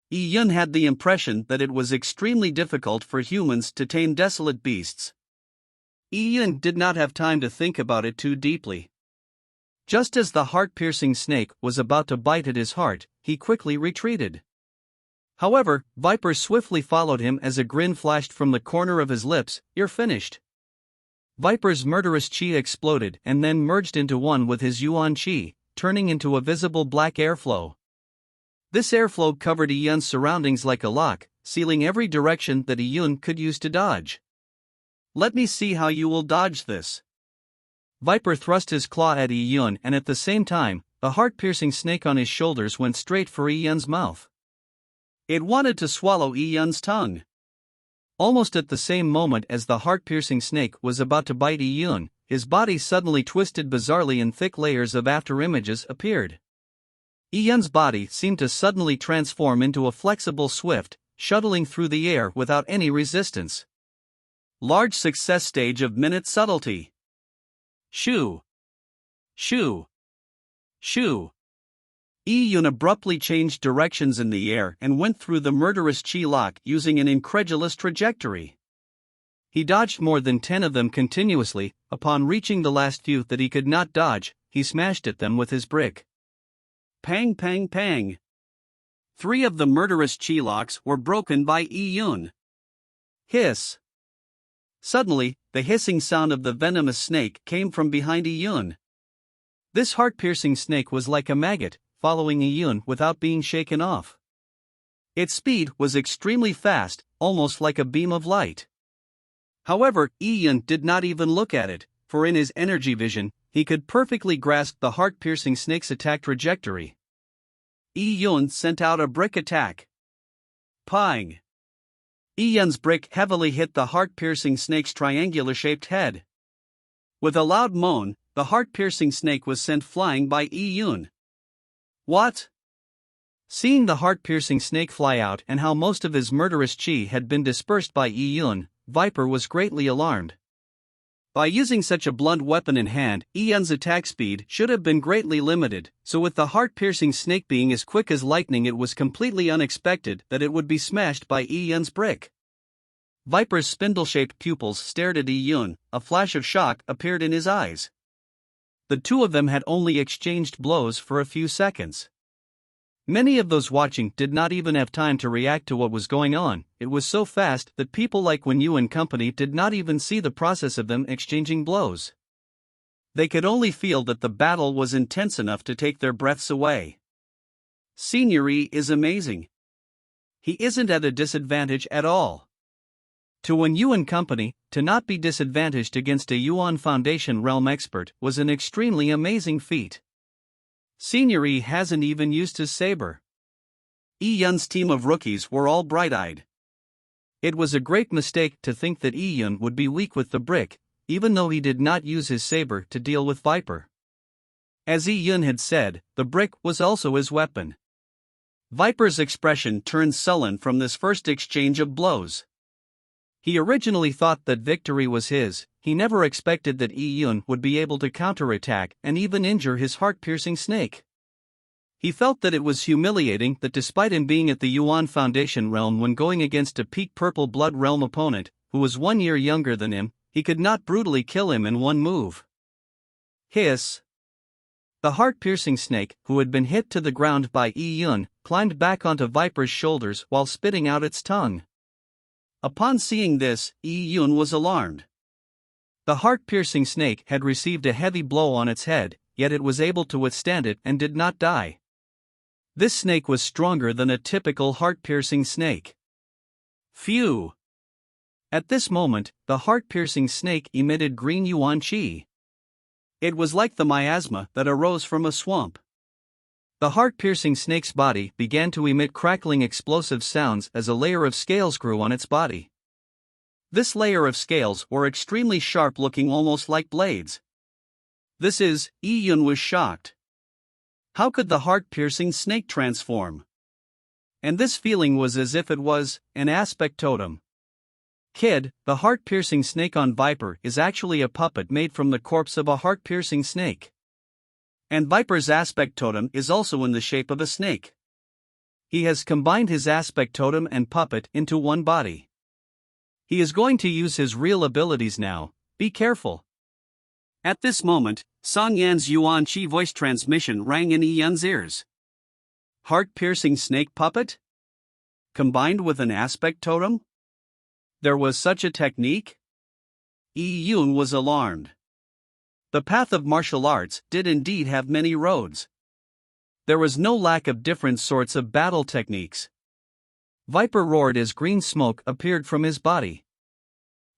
Yi Yun had the impression that it was extremely difficult for humans to tame desolate beasts. Yun did not have time to think about it too deeply. Just as the heart-piercing snake was about to bite at his heart, he quickly retreated. However, Viper swiftly followed him as a grin flashed from the corner of his lips. "You're finished." Viper's murderous chi exploded and then merged into one with his Yuan chi, turning into a visible black airflow. This airflow covered Yun's surroundings like a lock, sealing every direction that Yun could use to dodge. "Let me see how you will dodge this." Viper thrust his claw at Yun, and at the same time, the heart-piercing snake on his shoulders went straight for Yun's mouth. It wanted to swallow Yun's tongue. Almost at the same moment as the heart-piercing snake was about to bite Yun, his body suddenly twisted bizarrely and thick layers of afterimages appeared. Yun's body seemed to suddenly transform into a flexible swift, shuttling through the air without any resistance. Large success stage of minute subtlety. Shoo! Shoo! Shoo! Yun abruptly changed directions in the air and went through the murderous chi lock using an incredulous trajectory. He dodged more than 10 of them continuously. Upon reaching the last few that he could not dodge, he smashed at them with his brick. Pang pang pang. 3 of the murderous chi locks were broken by Yun. Hiss. Suddenly, the hissing sound of the venomous snake came from behind Yun. This heart-piercing snake was like a maggot, following Yun without being shaken off. Its speed was extremely fast, almost like a beam of light. However, Yun did not even look at it, for in his energy vision, he could perfectly grasp the heart-piercing snake's attack trajectory. Yun sent out a brick attack. Pang! Yun's brick heavily hit the heart-piercing snake's triangular-shaped head. With a loud moan, the heart-piercing snake was sent flying by Yun. What? Seeing the heart-piercing snake fly out and how most of his murderous chi had been dispersed by Yun, Viper was greatly alarmed. By using such a blunt weapon in hand, Yun's attack speed should have been greatly limited, so with the heart-piercing snake being as quick as lightning, it was completely unexpected that it would be smashed by Yun's brick. Viper's spindle-shaped pupils stared at Yun, a flash of shock appeared in his eyes. The two of them had only exchanged blows for a few seconds. Many of those watching did not even have time to react to what was going on. It was so fast that people like Wen Yu and company did not even see the process of them exchanging blows. They could only feel that the battle was intense enough to take their breaths away. Senior Yi is amazing. He isn't at a disadvantage at all. To Wen Yu and company, to not be disadvantaged against a Yuan Foundation realm expert was an extremely amazing feat. Senior Yi hasn't even used his saber. Yun's team of rookies were all bright-eyed. It was a great mistake to think that Yun would be weak with the brick, even though he did not use his saber to deal with Viper. As Yun had said, the brick was also his weapon. Viper's expression turned sullen from this first exchange of blows. He originally thought that victory was his. He never expected that Yun would be able to counterattack and even injure his heart-piercing snake. He felt that it was humiliating that despite him being at the Yuan Foundation realm when going against a peak Purple Blood realm opponent, who was 1 year younger than him, he could not brutally kill him in one move. Hiss! The heart-piercing snake, who had been hit to the ground by Yun, climbed back onto Viper's shoulders while spitting out its tongue. Upon seeing this, Yun was alarmed. The heart-piercing snake had received a heavy blow on its head, yet it was able to withstand it and did not die. This snake was stronger than a typical heart-piercing snake. Phew! At this moment, the heart-piercing snake emitted green Yuan Qi. It was like the miasma that arose from a swamp. The heart-piercing snake's body began to emit crackling explosive sounds as a layer of scales grew on its body. This layer of scales were extremely sharp, looking almost like blades. Yun was shocked. How could the heart-piercing snake transform? And this feeling was as if it was an aspect totem. Kid, the heart-piercing snake on Viper is actually a puppet made from the corpse of a heart-piercing snake. And Viper's aspect totem is also in the shape of a snake. He has combined his aspect totem and puppet into one body. He is going to use his real abilities now. Be careful. At this moment, Song Yan's Yuan Qi voice transmission rang in Yi Yun's ears. Heart-piercing snake puppet? Combined with an aspect totem? There was such a technique? Yi Yun was alarmed. The path of martial arts did indeed have many roads. There was no lack of different sorts of battle techniques. Viper roared as green smoke appeared from his body.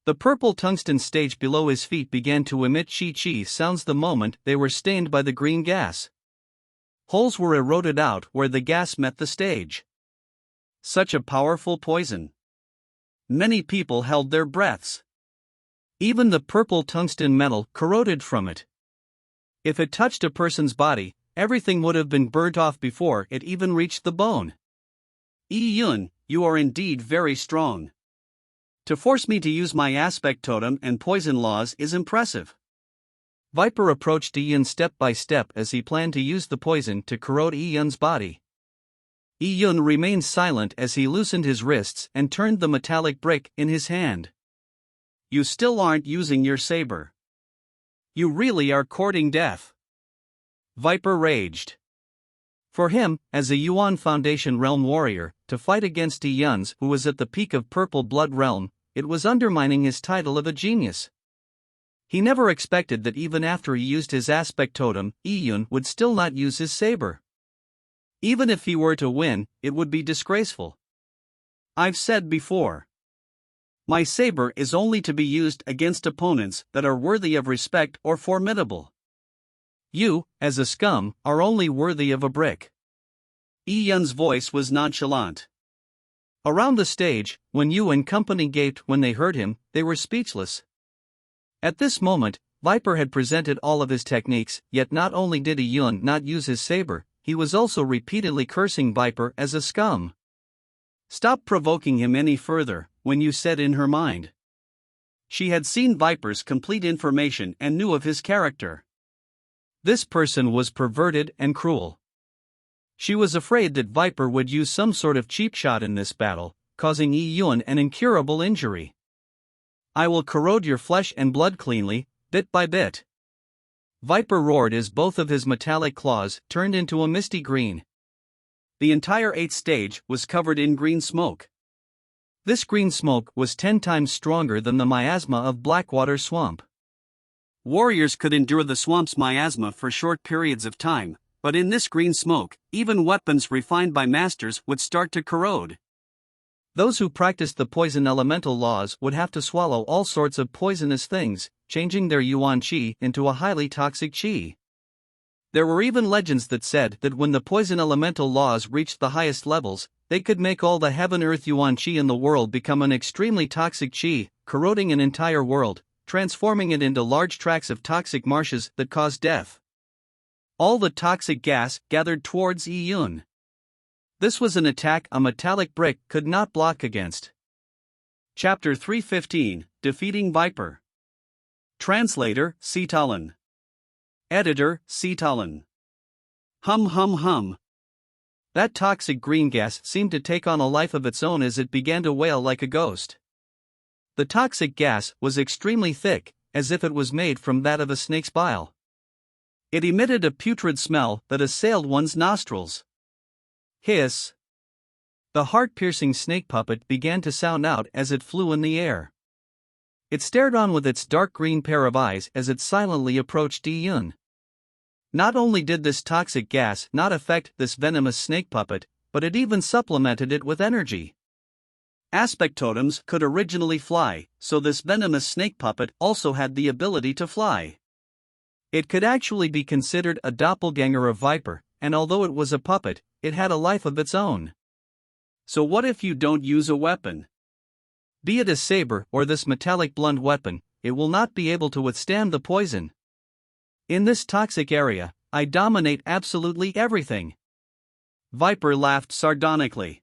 The purple tungsten stage below his feet began to emit chi-chi sounds the moment they were stained by the green gas. Holes were eroded out where the gas met the stage. Such a powerful poison. Many people held their breaths. Even the purple tungsten metal corroded from it. If it touched a person's body, everything would have been burnt off before it even reached the bone. Yi Yun, you are indeed very strong. To force me to use my aspect totem and poison laws is impressive. Viper approached Yi Yun step by step as he planned to use the poison to corrode Yi Yun's body. Yi Yun remained silent as he loosened his wrists and turned the metallic brick in his hand. You still aren't using your saber. You really are courting death. Viper raged. For him, as a Yuan Foundation realm warrior, to fight against Yi Yun's who was at the peak of Purple Blood realm, it was undermining his title of a genius. He never expected that even after he used his aspect totem, Yi Yun would still not use his saber. Even if he were to win, it would be disgraceful. I've said before. My saber is only to be used against opponents that are worthy of respect or formidable. You, as a scum, are only worthy of a brick. Yi Yun's voice was nonchalant. Around the stage, when Yu and company gaped when they heard him, they were speechless. At this moment, Viper had presented all of his techniques, yet not only did Yi Yun not use his saber, he was also repeatedly cursing Viper as a scum. Stop provoking him any further, Wen Yu said in her mind. She had seen Viper's complete information and knew of his character. This person was perverted and cruel. She was afraid that Viper would use some sort of cheap shot in this battle, causing Yi Yun an incurable injury. I will corrode your flesh and blood cleanly, bit by bit. Viper roared as both of his metallic claws turned into a misty green. The entire 8th stage was covered in green smoke. This green smoke was 10 times stronger than the miasma of Blackwater Swamp. Warriors could endure the swamp's miasma for short periods of time, but in this green smoke, even weapons refined by masters would start to corrode. Those who practiced the poison elemental laws would have to swallow all sorts of poisonous things, changing their Yuan Qi into a highly toxic Qi. There were even legends that said that when the poison elemental laws reached the highest levels, they could make all the heaven-earth Yuan Qi in the world become an extremely toxic Qi, corroding an entire world, transforming it into large tracts of toxic marshes that caused death. All the toxic gas gathered towards Yi Yun. This was an attack a metallic brick could not block against. Chapter 315, Defeating Viper. Translator, Sitalan. Editor, Sitalan. Hum. That toxic green gas seemed to take on a life of its own as it began to wail like a ghost. The toxic gas was extremely thick, as if it was made from that of a snake's bile. It emitted a putrid smell that assailed one's nostrils. Hiss. The heart-piercing snake puppet began to sound out as it flew in the air. It stared on with its dark green pair of eyes as it silently approached Yi Yun. Not only did this toxic gas not affect this venomous snake puppet, but it even supplemented it with energy. Aspect totems could originally fly, so this venomous snake puppet also had the ability to fly. It could actually be considered a doppelganger of Viper, and although it was a puppet, it had a life of its own. So what if you don't use a weapon? Be it a saber or this metallic blunt weapon, it will not be able to withstand the poison. In this toxic area, I dominate absolutely everything. Viper laughed sardonically.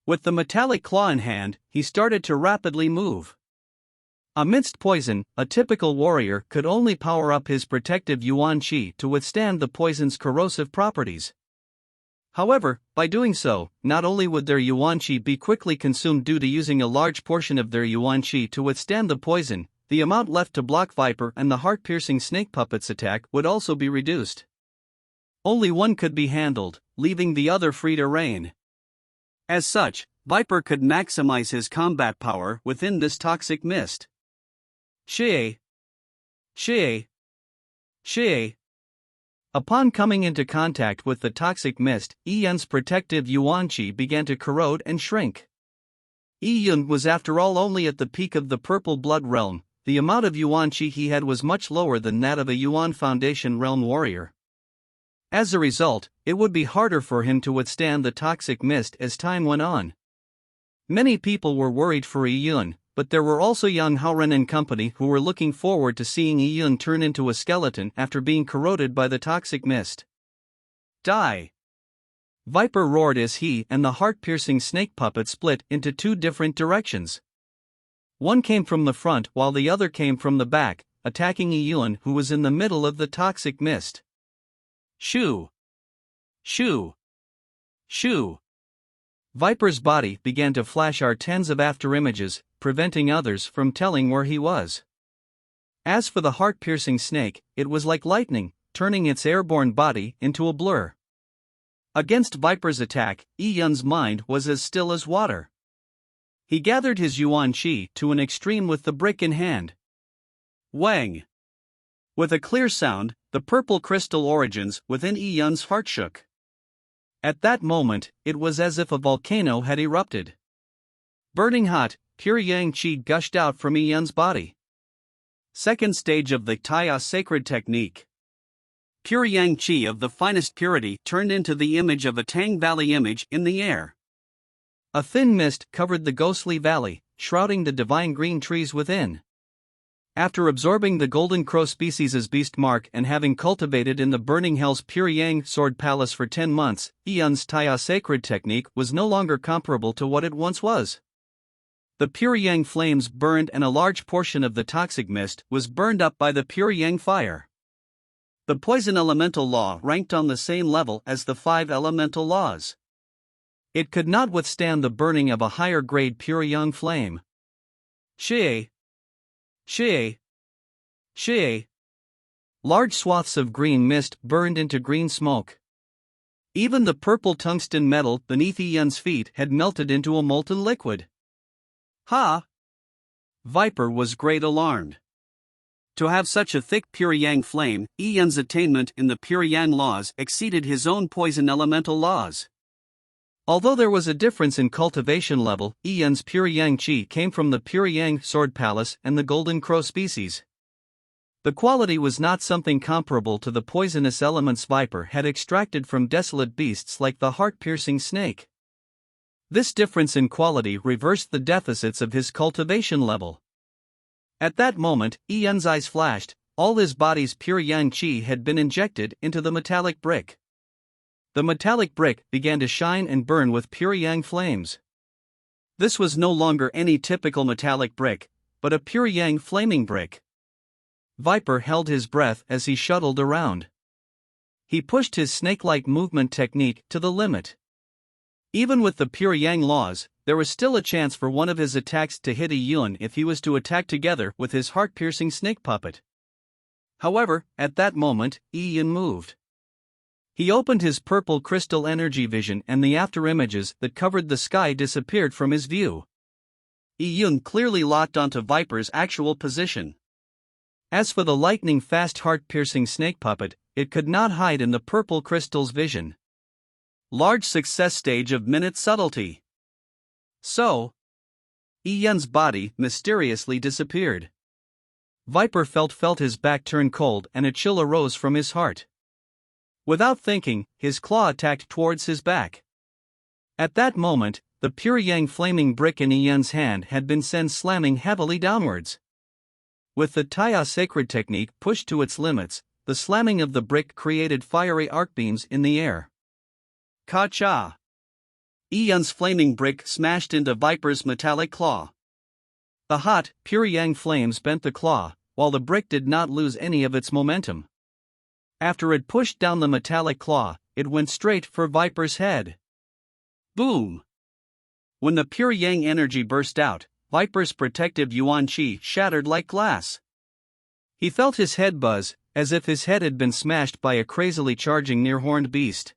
With the metallic claw in hand, he started to rapidly move. Amidst poison, a typical warrior could only power up his protective Yuan Qi to withstand the poison's corrosive properties. However, by doing so, not only would their Yuan Qi be quickly consumed due to using a large portion of their Yuan Qi to withstand the poison, the amount left to block Viper and the heart-piercing snake puppet's attack would also be reduced. Only one could be handled, leaving the other free to reign. As such, Viper could maximize his combat power within this toxic mist. Xie. Upon coming into contact with the toxic mist, Yi Yun's protective Yuan Qi began to corrode and shrink. Yi Yun was after all only at the peak of the purple blood realm. The amount of Yuan Qi he had was much lower than that of a Yuan Foundation realm warrior. As a result, it would be harder for him to withstand the toxic mist as time went on. Many people were worried for Yi Yun, but there were also Yang Haoren and company who were looking forward to seeing Yi Yun turn into a skeleton after being corroded by the toxic mist. Die! Viper roared as he and the heart-piercing snake puppet split into two different directions. One came from the front while the other came from the back, attacking Yi Yun who was in the middle of the toxic mist. Shoo! Shoo! Shoo! Viper's body began to flash out tens of afterimages, preventing others from telling where he was. As for the heart-piercing snake, it was like lightning, turning its airborne body into a blur. Against Viper's attack, Yi Yun's mind was as still as water. He gathered his Yuan Qi to an extreme with the brick in hand. Wang! With a clear sound, the purple crystal origins within Yi Yun's heart shook. At that moment, it was as if a volcano had erupted. Burning hot, pure yang qi gushed out from Yi Yun's body. Second stage of the Taya sacred technique. Pure yang qi of the finest purity turned into the image of a Tang Valley image in the air. A thin mist covered the ghostly valley, shrouding the divine green trees within. After absorbing the golden crow species' beast mark and having cultivated in the Burning Hell's Pure Yang Sword Palace for 10 months, Yi Yun's Taya sacred technique was no longer comparable to what it once was. The Pure Yang flames burned and a large portion of the toxic mist was burned up by the Pure Yang fire. The poison elemental law ranked on the same level as the 5 elemental laws. It could not withstand the burning of a higher grade Pure Yang flame. Xie! Large swaths of green mist burned into green smoke. Even the purple tungsten metal beneath Yi Yun's feet had melted into a molten liquid. Ha! Viper was great alarmed. To have such a thick Pure Yang flame, Yi Yun's attainment in the Pure Yang laws exceeded his own poison elemental laws. Although there was a difference in cultivation level, Yi Yun's Pure Yang Qi came from the Pure Yang Sword Palace and the Golden Crow species. The quality was not something comparable to the poisonous elements Viper had extracted from desolate beasts like the heart-piercing snake. This difference in quality reversed the deficits of his cultivation level. At that moment, Yi Yun's eyes flashed. All his body's Pure Yang Qi had been injected into the metallic brick. The metallic brick began to shine and burn with Pure Yang flames. This was no longer any typical metallic brick, but a Pure Yang flaming brick. Viper held his breath as he shuttled around. He pushed his snake-like movement technique to the limit. Even with the Pure Yang laws, there was still a chance for one of his attacks to hit Yi Yun if he was to attack together with his heart-piercing snake puppet. However, at that moment, Yi Yun moved. He opened his purple crystal energy vision and the afterimages that covered the sky disappeared from his view. Yi Yun clearly locked onto Viper's actual position. As for the lightning-fast heart-piercing snake puppet, it could not hide in the purple crystal's vision. Large success stage of minute subtlety. So, Yi Yun's body mysteriously disappeared. Viper felt his back turn cold and a chill arose from his heart. Without thinking, his claw attacked towards his back. At that moment, the Pure Yang flaming brick in Yi Yun's hand had been sent slamming heavily downwards. With the Taya sacred technique pushed to its limits, the slamming of the brick created fiery arc beams in the air. Ka-cha! Yi Yun's flaming brick smashed into Viper's metallic claw. The hot, Pure Yang flames bent the claw, while the brick did not lose any of its momentum. After it pushed down the metallic claw, it went straight for Viper's head. Boom! When the Pure Yang energy burst out, Viper's protective Yuan Qi shattered like glass. He felt his head buzz, as if his head had been smashed by a crazily charging near-horned beast.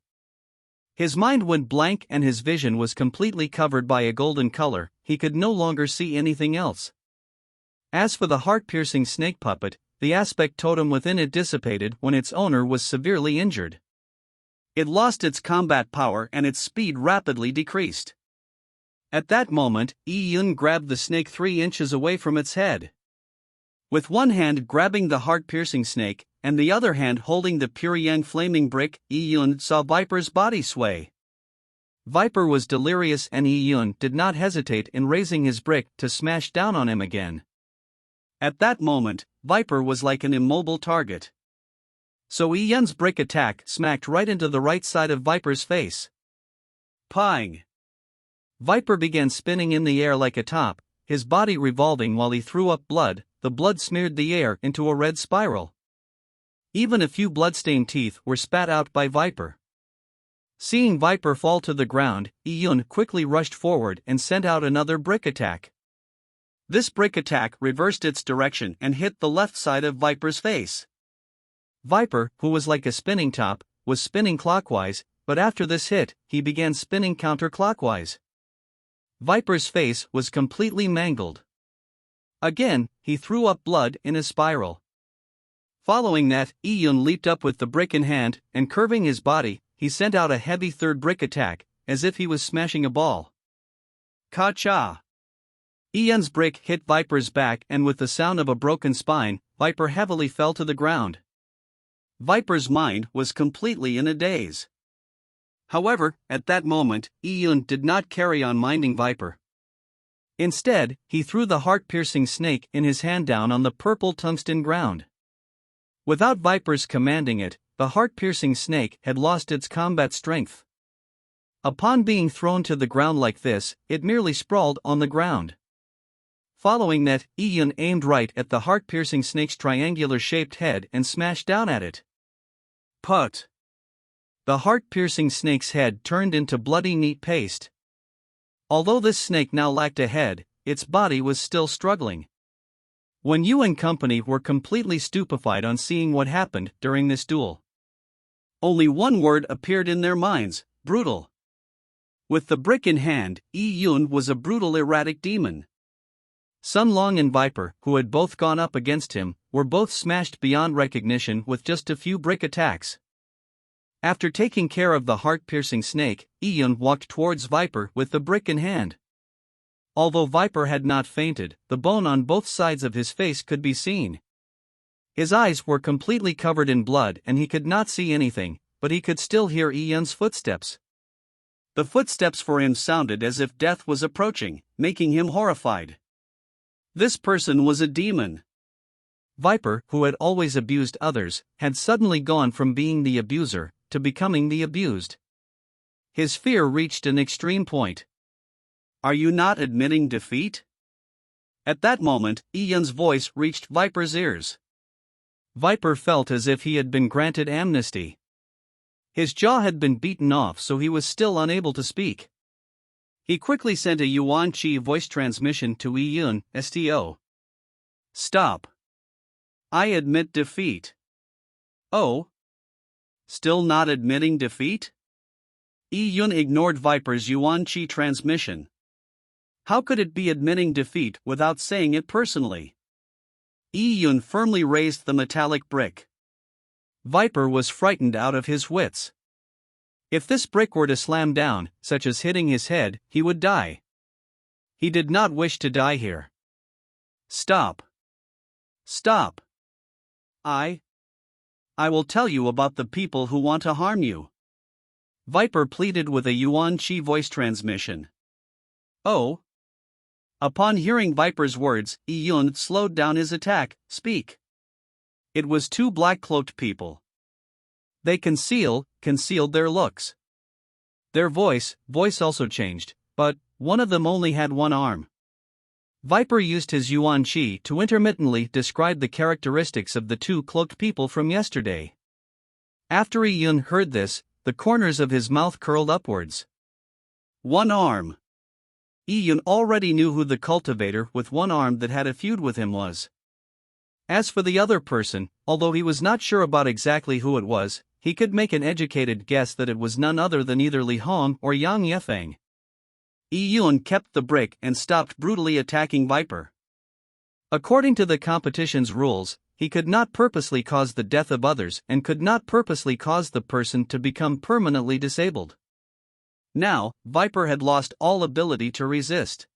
His mind went blank and his vision was completely covered by a golden color, he could no longer see anything else. As for the heart-piercing snake puppet, the aspect totem within it dissipated when its owner was severely injured. It lost its combat power and its speed rapidly decreased. At that moment, Yi Yun grabbed the snake 3 inches away from its head. With one hand grabbing the heart-piercing snake, and the other hand holding the pure yang flaming brick, Yi Yun saw Viper's body sway. Viper was delirious and Yi Yun did not hesitate in raising his brick to smash down on him again. At that moment, Viper was like an immobile target. So Yi Yun's brick attack smacked right into the right side of Viper's face. Pang! Viper began spinning in the air like a top, his body revolving while he threw up blood. The blood smeared the air into a red spiral. Even a few blood-stained teeth were spat out by Viper. Seeing Viper fall to the ground, Yi Yun quickly rushed forward and sent out another brick attack. This brick attack reversed its direction and hit the left side of Viper's face. Viper, who was like a spinning top, was spinning clockwise, but after this hit, he began spinning counterclockwise. Viper's face was completely mangled. Again, he threw up blood in a spiral. Following that, Yi Yun leaped up with the brick in hand, and curving his body, he sent out a heavy third brick attack, as if he was smashing a ball. Ka-cha! Yi Yun's brick hit Viper's back and with the sound of a broken spine, Viper heavily fell to the ground. Viper's mind was completely in a daze. However, at that moment, Yi Yun did not carry on minding Viper. Instead, he threw the heart-piercing snake in his hand down on the purple tungsten ground. Without Viper's commanding it, the heart-piercing snake had lost its combat strength. Upon being thrown to the ground like this, it merely sprawled on the ground. Following that, Yi Yun aimed right at the heart-piercing snake's triangular-shaped head and smashed down at it. Put! The heart-piercing snake's head turned into bloody neat paste. Although this snake now lacked a head, its body was still struggling. Wen Yu and company were completely stupefied on seeing what happened during this duel. Only one word appeared in their minds: brutal. With the brick in hand, Yi Yun was a brutal erratic demon. Sun Long and Viper, who had both gone up against him, were both smashed beyond recognition with just a few brick attacks. After taking care of the heart-piercing snake, Yi Yun walked towards Viper with the brick in hand. Although Viper had not fainted, the bone on both sides of his face could be seen. His eyes were completely covered in blood and he could not see anything, but he could still hear Yi Yun's footsteps. The footsteps for him sounded as if death was approaching, making him horrified. This person was a demon. Viper, who had always abused others, had suddenly gone from being the abuser to becoming the abused. His fear reached an extreme point. Are you not admitting defeat? At that moment, Yi Yun's voice reached Viper's ears. Viper felt as if he had been granted amnesty. His jaw had been beaten off, so he was still unable to speak. He quickly sent a Yuan Qi voice transmission to Yi Yun, STO. Stop. I admit defeat. Oh? Still not admitting defeat? Yi Yun ignored Viper's Yuan Qi transmission. How could it be admitting defeat without saying it personally? Yi Yun firmly raised the metallic brick. Viper was frightened out of his wits. If this brick were to slam down, such as hitting his head, he would die. He did not wish to die here. Stop. Stop. I will tell you about the people who want to harm you. Viper pleaded with a Yuan Qi voice transmission. Oh? Upon hearing Viper's words, Yi Yun slowed down his attack. Speak. It was two black-cloaked people. They concealed their looks. Their voice also changed, but one of them only had one arm. Viper used his Yuan Qi to intermittently describe the characteristics of the two cloaked people from yesterday. After Yi Yun heard this, the corners of his mouth curled upwards. One arm. Yi Yun already knew who the cultivator with one arm that had a feud with him was. As for the other person, although he was not sure about exactly who it was, he could make an educated guess that it was none other than either Li Hong or Yang Yefeng. Yi Yun kept the brick and stopped brutally attacking Viper. According to the competition's rules, he could not purposely cause the death of others and could not purposely cause the person to become permanently disabled. Now, Viper had lost all ability to resist.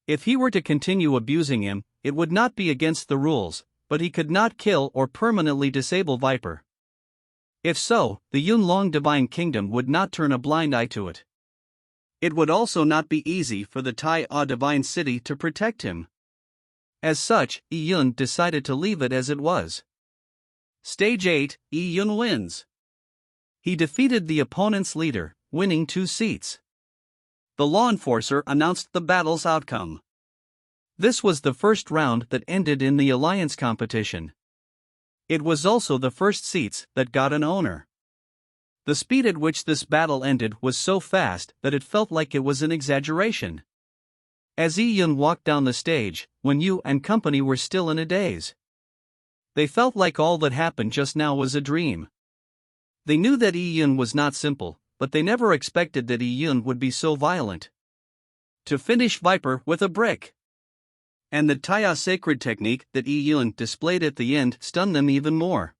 If he were to continue abusing him, it would not be against the rules, but he could not kill or permanently disable Viper. If so, the Yunlong Divine Kingdom would not turn a blind eye to it. It would also not be easy for the Tai A Divine City to protect him. As such, Yi Yun decided to leave it as it was. Stage 8, Yi Yun wins. He defeated the opponent's leader, winning 2 seats. The law enforcer announced the battle's outcome. This was the first round that ended in the alliance competition. It was also the first seats that got an owner. The speed at which this battle ended was so fast that it felt like it was an exaggeration. As Yi Yun walked down the stage, Wen Yu and company were still in a daze. They felt like all that happened just now was a dream. They knew that Yi Yun was not simple, but they never expected that Yi Yun would be so violent. To finish Viper with a brick. And the Taya sacred technique that Yi Yun displayed at the end stunned them even more.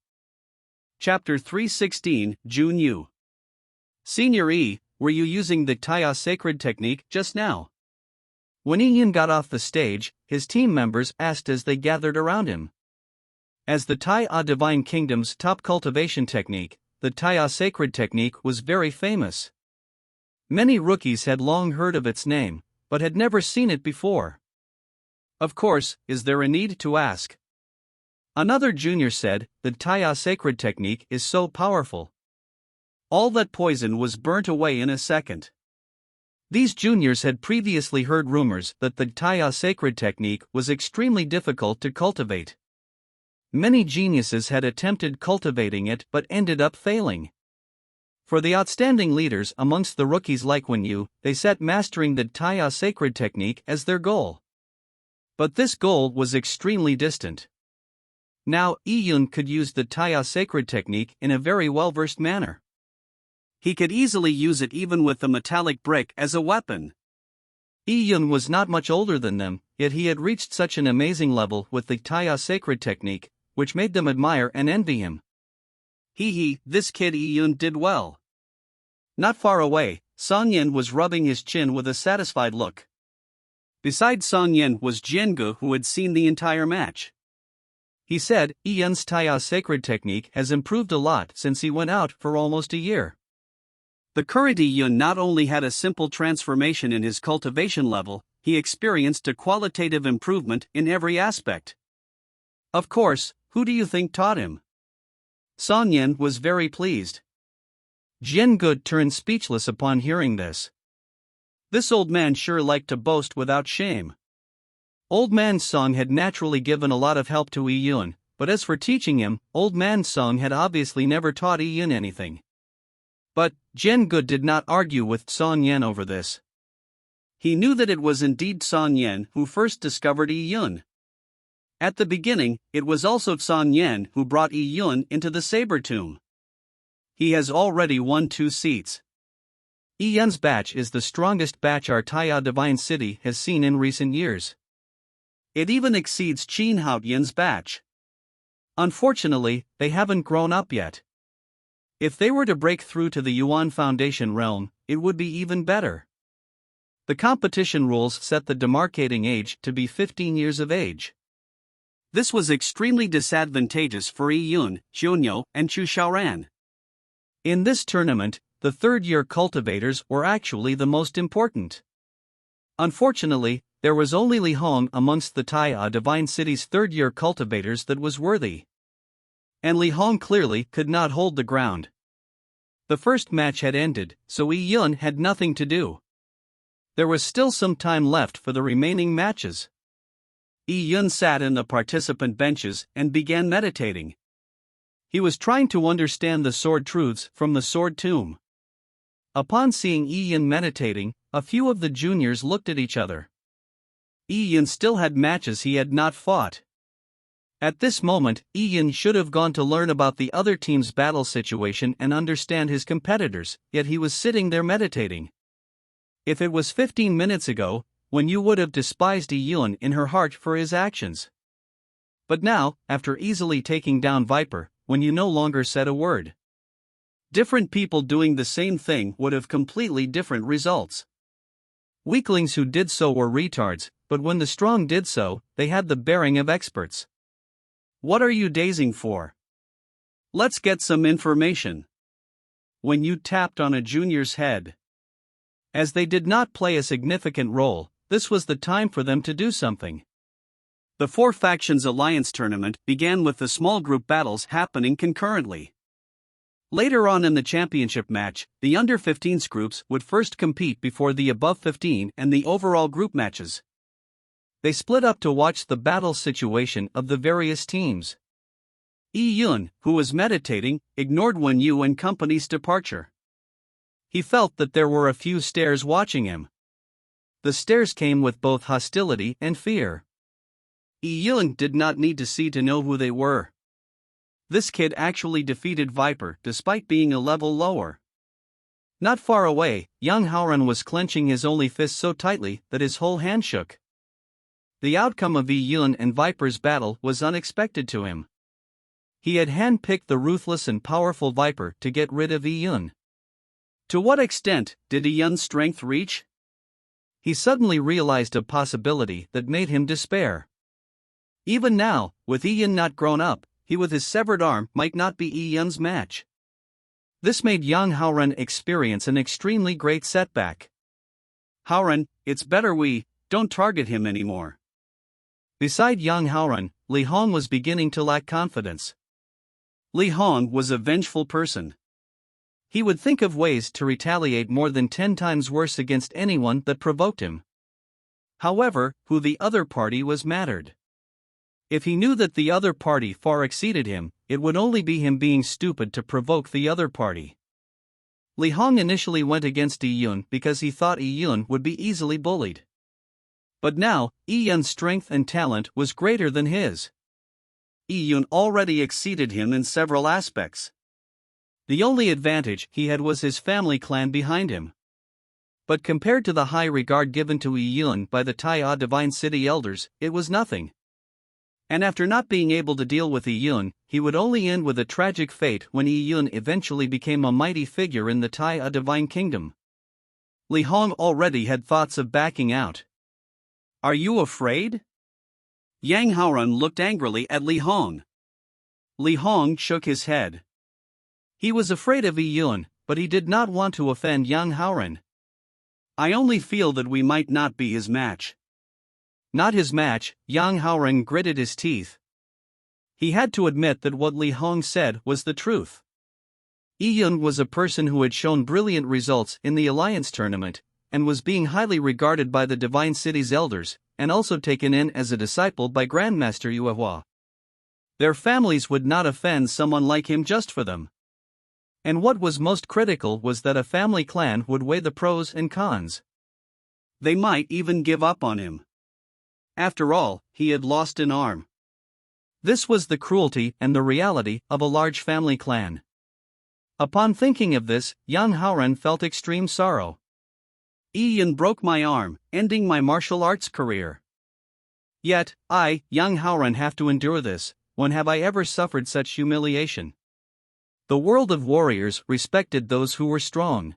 Chapter 316, Jun Yu. Senior Yi, were you using the Taya sacred technique just now? When Yi Yun got off the stage, his team members asked as they gathered around him. As the Tai A Divine Kingdom's top cultivation technique, the Taya sacred technique was very famous. Many rookies had long heard of its name, but had never seen it before. Of course, is there a need to ask? Another junior said, the Taya sacred technique is so powerful. All that poison was burnt away in a second. These juniors had previously heard rumors that the Taya sacred technique was extremely difficult to cultivate. Many geniuses had attempted cultivating it but ended up failing. For the outstanding leaders amongst the rookies like Wen Yu, they set mastering the Taya sacred technique as their goal. But this goal was extremely distant. Now, Yi Yun could use the Taya sacred technique in a very well-versed manner. He could easily use it even with the metallic brick as a weapon. Yi Yun was not much older than them, yet he had reached such an amazing level with the Taya sacred technique, which made them admire and envy him. This kid Yi Yun did well. Not far away, Song Yin was rubbing his chin with a satisfied look. Beside Song Yin was Jiangu, who had seen the entire match. He said, Yi Yun's Taya sacred technique has improved a lot since he went out for almost a year. The current Yi Yun not only had a simple transformation in his cultivation level, he experienced a qualitative improvement in every aspect. Of course, who do you think taught him? Song Yin was very pleased. Jiangu turned speechless upon hearing this. This old man sure liked to boast without shame. Old Man Song had naturally given a lot of help to Yi Yun, but as for teaching him, Old Man Song had obviously never taught Yi Yun anything. But Jiangu did not argue with Song Yin over this. He knew that it was indeed Song Yin who first discovered Yi Yun. At the beginning, it was also Song Yin who brought Yi Yun into the Saber Tomb. He has already won 2 seats. Yi Yun's batch is the strongest batch our Taya Divine City has seen in recent years. It even exceeds Qin Haoyin's batch. Unfortunately, they haven't grown up yet. If they were to break through to the Yuan Foundation realm, it would be even better. The competition rules set the demarcating age to be 15 years of age. This was extremely disadvantageous for Yi Yun, Junyo, and Chu Xiaoran. In this tournament, the third-year cultivators were actually the most important. Unfortunately, there was only Li Hong amongst the Taya Divine City's third-year cultivators that was worthy. And Li Hong clearly could not hold the ground. The first match had ended, so Yi Yun had nothing to do. There was still some time left for the remaining matches. Yi Yun sat in the participant benches and began meditating. He was trying to understand the sword truths from the sword tomb. Upon seeing Ian meditating, a few of the juniors looked at each other. Ian still had matches he had not fought. At this moment, Ian should have gone to learn about the other team's battle situation and understand his competitors, yet he was sitting there meditating. If it was 15 minutes ago, when you would have despised Ian in her heart for his actions. But now, after easily taking down Viper, when you no longer said a word. Different people doing the same thing would have completely different results. Weaklings who did so were retards, but when the strong did so, they had the bearing of experts. What are you dazing for? Let's get some information. When you tapped on a junior's head. As they did not play a significant role, this was the time for them to do something. The Four Factions Alliance tournament began with the small group battles happening concurrently. Later on in the championship match, the under-15s groups would first compete before the above-15 and the overall group matches. They split up to watch the battle situation of the various teams. Yun, who was meditating, ignored Wen Yu and company's departure. He felt that there were a few stares watching him. The stares came with both hostility and fear. Yun did not need to see to know who they were. This kid actually defeated Viper despite being a level lower. Not far away, young Haoran was clenching his only fist so tightly that his whole hand shook. The outcome of Yun and Viper's battle was unexpected to him. He had handpicked the ruthless and powerful Viper to get rid of Yun. To what extent did Yun's strength reach? He suddenly realized a possibility that made him despair. Even now, with Yun not grown up, he with his severed arm might not be Yun's match. This made young Haoran experience an extremely great setback. Haoran, it's better we don't target him anymore. Beside young Haoran, Li Hong was beginning to lack confidence. Li Hong was a vengeful person. He would think of ways to retaliate more than 10 times worse against anyone that provoked him. However, who the other party was mattered. If he knew that the other party far exceeded him, it would only be him being stupid to provoke the other party. Li Hong initially went against Yun because he thought Yun would be easily bullied. But now, Yun's strength and talent was greater than his. Yun already exceeded him in several aspects. The only advantage he had was his family clan behind him. But compared to the high regard given to Yun by the Taiya Divine City elders, it was nothing. And after not being able to deal with Yun, he would only end with a tragic fate when Yun eventually became a mighty figure in the Taiya Divine Kingdom. Li Hong already had thoughts of backing out. Are you afraid? Yang Haoran looked angrily at Li Hong. Li Hong shook his head. He was afraid of Yun, but he did not want to offend young Haoran. I only feel that we might not be his match. Not his match, young Haoran gritted his teeth. He had to admit that what Li Hong said was the truth. Yun was a person who had shown brilliant results in the Alliance tournament, and was being highly regarded by the Divine City's elders, and also taken in as a disciple by Grandmaster Yuehua. Their families would not offend someone like him just for them. And what was most critical was that a family clan would weigh the pros and cons. They might even give up on him. After all, he had lost an arm. This was the cruelty and the reality of a large family clan. Upon thinking of this, young Haoran felt extreme sorrow. Yun broke my arm, ending my martial arts career. Yet, I, young Haoran, have to endure this. When have I ever suffered such humiliation? The world of warriors respected those who were strong.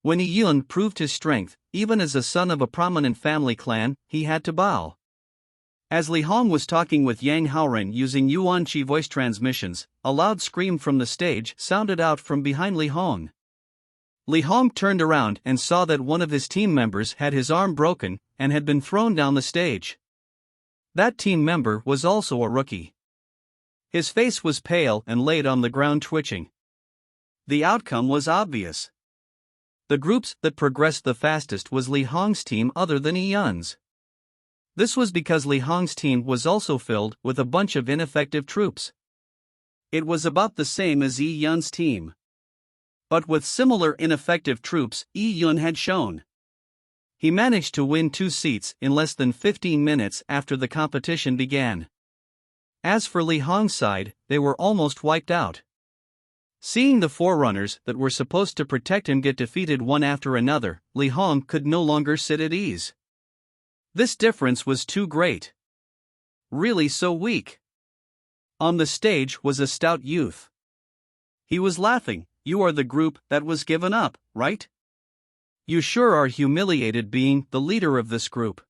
When Yun proved his strength, even as a son of a prominent family clan, he had to bow. As Li Hong was talking with Yang Haoran using Yuan Qi voice transmissions, a loud scream from the stage sounded out from behind Li Hong. Li Hong turned around and saw that one of his team members had his arm broken and had been thrown down the stage. That team member was also a rookie. His face was pale and laid on the ground twitching. The outcome was obvious. The groups that progressed the fastest was Li Hong's team other than Yun's. This was because Li Hong's team was also filled with a bunch of ineffective troops. It was about the same as Yun's team. But with similar ineffective troops, Yi Yun had shown. He managed to win 2 seats in less than 15 minutes after the competition began. As for Li Hong's side, they were almost wiped out. Seeing the forerunners that were supposed to protect him get defeated one after another, Li Hong could no longer sit at ease. This difference was too great. Really so weak. On the stage was a stout youth. He was laughing. "You are the group that was given up, right? You sure are humiliated being the leader of this group."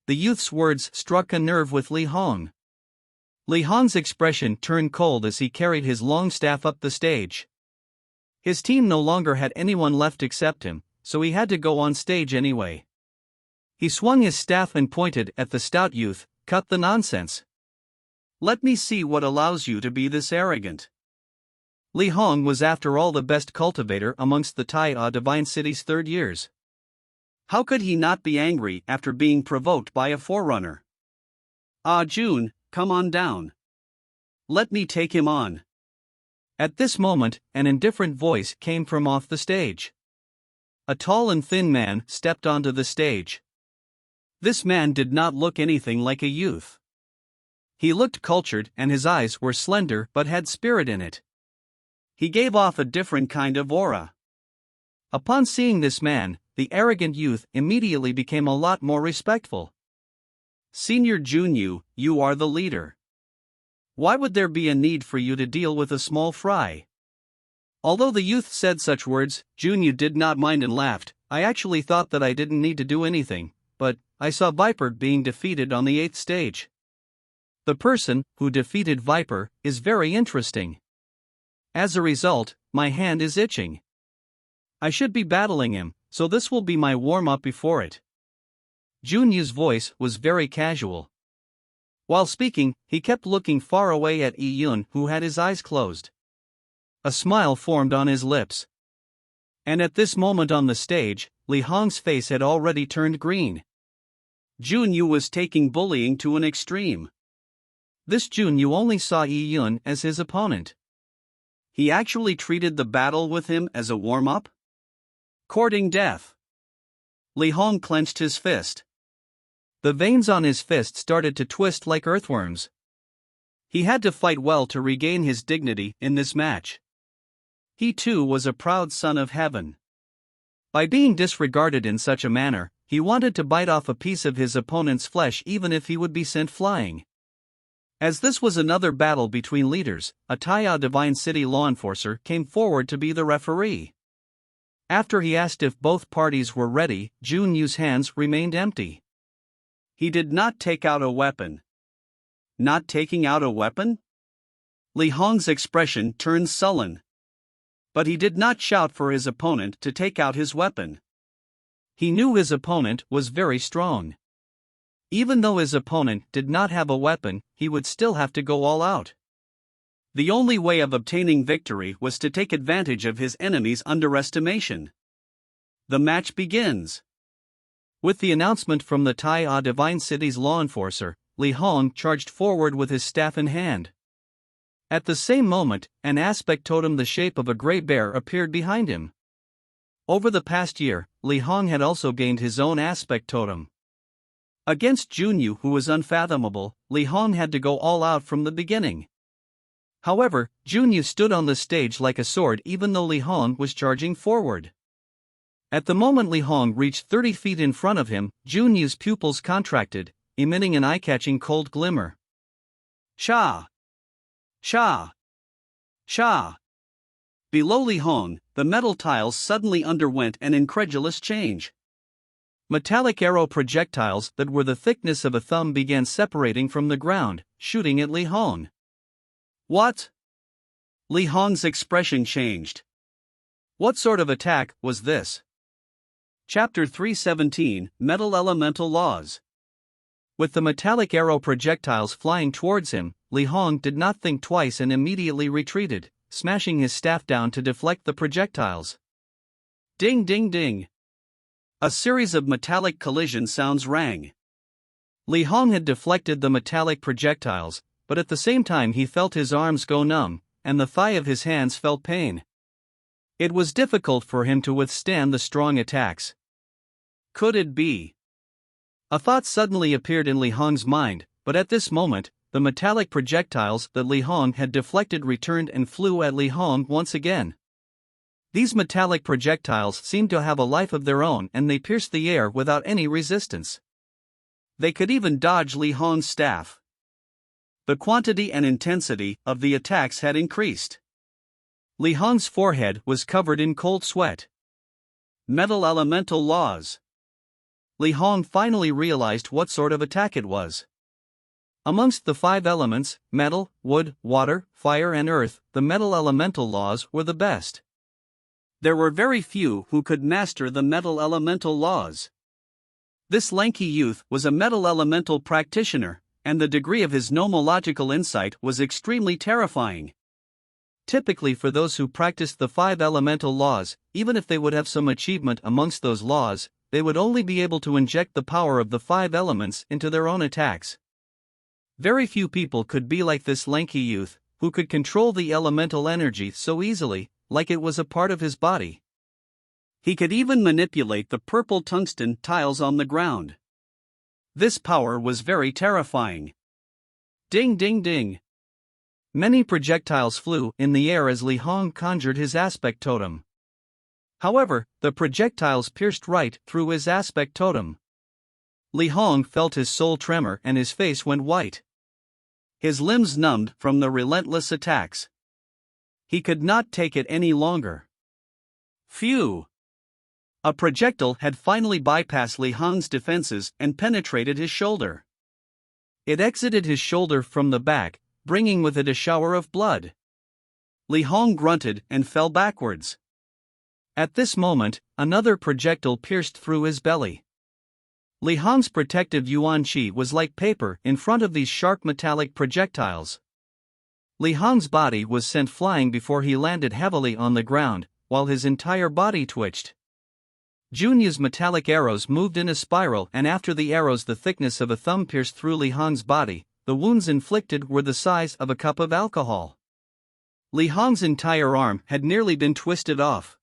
The youth's words struck a nerve with Li Hong. Li Hong's expression turned cold as he carried his long staff up the stage. His team no longer had anyone left except him, so he had to go on stage anyway. He swung his staff and pointed at the stout youth. "Cut the nonsense. Let me see what allows you to be this arrogant." Li Hong was after all the best cultivator amongst the Tai Divine City's third years. How could he not be angry after being provoked by a forerunner? Jun, come on down. Let me take him on." At this moment, an indifferent voice came from off the stage. A tall and thin man stepped onto the stage. This man did not look anything like a youth. He looked cultured and his eyes were slender but had spirit in it. He gave off a different kind of aura. Upon seeing this man, the arrogant youth immediately became a lot more respectful. "Senior Junyu, you are the leader. Why would there be a need for you to deal with a small fry?" Although the youth said such words, Junyu did not mind and laughed. "I actually thought that I didn't need to do anything, but I saw Viper being defeated on the 8th stage. The person who defeated Viper is very interesting. As a result, my hand is itching. I should be battling him, so this will be my warm-up before it." Junyu's voice was very casual. While speaking, he kept looking far away at Yi Yun, who had his eyes closed. A smile formed on his lips. And at this moment on the stage, Li Hong's face had already turned green. Junyu was taking bullying to an extreme. This Junyu only saw Yi Yun as his opponent. He actually treated the battle with him as a warm-up? Courting death. Li Hong clenched his fist. The veins on his fist started to twist like earthworms. He had to fight well to regain his dignity in this match. He too was a proud son of heaven. By being disregarded in such a manner, he wanted to bite off a piece of his opponent's flesh even if he would be sent flying. As this was another battle between leaders, a Tai Divine City law enforcer came forward to be the referee. After he asked if both parties were ready, Junyu's hands remained empty. He did not take out a weapon. Not taking out a weapon? Li Hong's expression turned sullen. But he did not shout for his opponent to take out his weapon. He knew his opponent was very strong. Even though his opponent did not have a weapon, he would still have to go all out. The only way of obtaining victory was to take advantage of his enemy's underestimation. The match begins. With the announcement from the Tai Divine City's law enforcer, Li Hong charged forward with his staff in hand. At the same moment, an aspect totem the shape of a gray bear appeared behind him. Over the past year, Li Hong had also gained his own aspect totem. Against Junyu, who was unfathomable, Li Hong had to go all out from the beginning. However, Junyu stood on the stage like a sword even though Li Hong was charging forward. At the moment Li Hong reached 30 feet in front of him, Junyu's pupils contracted, emitting an eye-catching cold glimmer. Sha! Sha! Sha! Below Li Hong, the metal tiles suddenly underwent an incredulous change. Metallic arrow projectiles that were the thickness of a thumb began separating from the ground, shooting at Li Hong. What? Li Hong's expression changed. What sort of attack was this? Chapter 317, Metal Elemental Laws. With the metallic arrow projectiles flying towards him, Li Hong did not think twice and immediately retreated, smashing his staff down to deflect the projectiles. Ding ding ding. A series of metallic collision sounds rang. Li Hong had deflected the metallic projectiles, but at the same time he felt his arms go numb, and the thigh of his hands felt pain. It was difficult for him to withstand the strong attacks. Could it be? A thought suddenly appeared in Li Hong's mind, but at this moment, the metallic projectiles that Li Hong had deflected returned and flew at Li Hong once again. These metallic projectiles seemed to have a life of their own, and they pierced the air without any resistance. They could even dodge Li Hong's staff. The quantity and intensity of the attacks had increased. Li Hong's forehead was covered in cold sweat. Metal elemental laws. Li Hong finally realized what sort of attack it was. Amongst the 5 elements, metal, wood, water, fire and earth, the metal elemental laws were the best. There were very few who could master the metal elemental laws. This lanky youth was a metal elemental practitioner, and the degree of his nomological insight was extremely terrifying. Typically, for those who practiced the 5 elemental laws, even if they would have some achievement amongst those laws, they would only be able to inject the power of the 5 elements into their own attacks. Very few people could be like this lanky youth, who could control the elemental energy so easily, like it was a part of his body. He could even manipulate the purple tungsten tiles on the ground. This power was very terrifying. Ding ding ding. Many projectiles flew in the air as Li Hong conjured his aspect totem. However, the projectiles pierced right through his aspect totem. Li Hong felt his soul tremor and his face went white. His limbs numbed from the relentless attacks. He could not take it any longer. Phew! A projectile had finally bypassed Li Hong's defenses and penetrated his shoulder. It exited his shoulder from the back, bringing with it a shower of blood. Li Hong grunted and fell backwards. At this moment, another projectile pierced through his belly. Li Hong's protective Yuan Qi was like paper in front of these sharp metallic projectiles. Li Hong's body was sent flying before he landed heavily on the ground, while his entire body twitched. Junyu's metallic arrows moved in a spiral, and after the arrows the thickness of a thumb pierced through Li Hong's body, the wounds inflicted were the size of a cup of alcohol. Li Hong's entire arm had nearly been twisted off.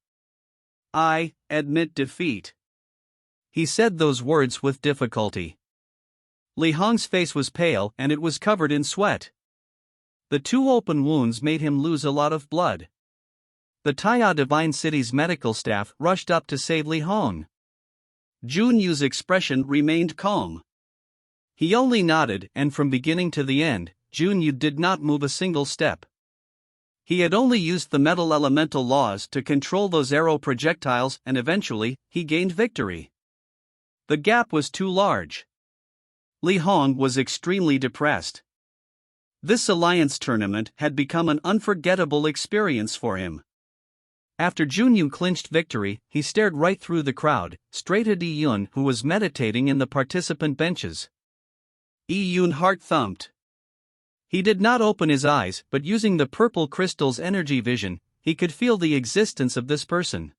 "I admit defeat." He said those words with difficulty. Li Hong's face was pale and it was covered in sweat. The 2 open wounds made him lose a lot of blood. The Taiya Divine City's medical staff rushed up to save Li Hong. Junyu's expression remained calm. He only nodded, and from beginning to the end, Junyu did not move a single step. He had only used the metal elemental laws to control those arrow projectiles, and eventually, he gained victory. The gap was too large. Li Hong was extremely depressed. This alliance tournament had become an unforgettable experience for him. After Junyu clinched victory, he stared right through the crowd, straight at Yi Yun, who was meditating in the participant benches. Yi Yun heart thumped. He did not open his eyes, but using the purple crystal's energy vision, he could feel the existence of this person.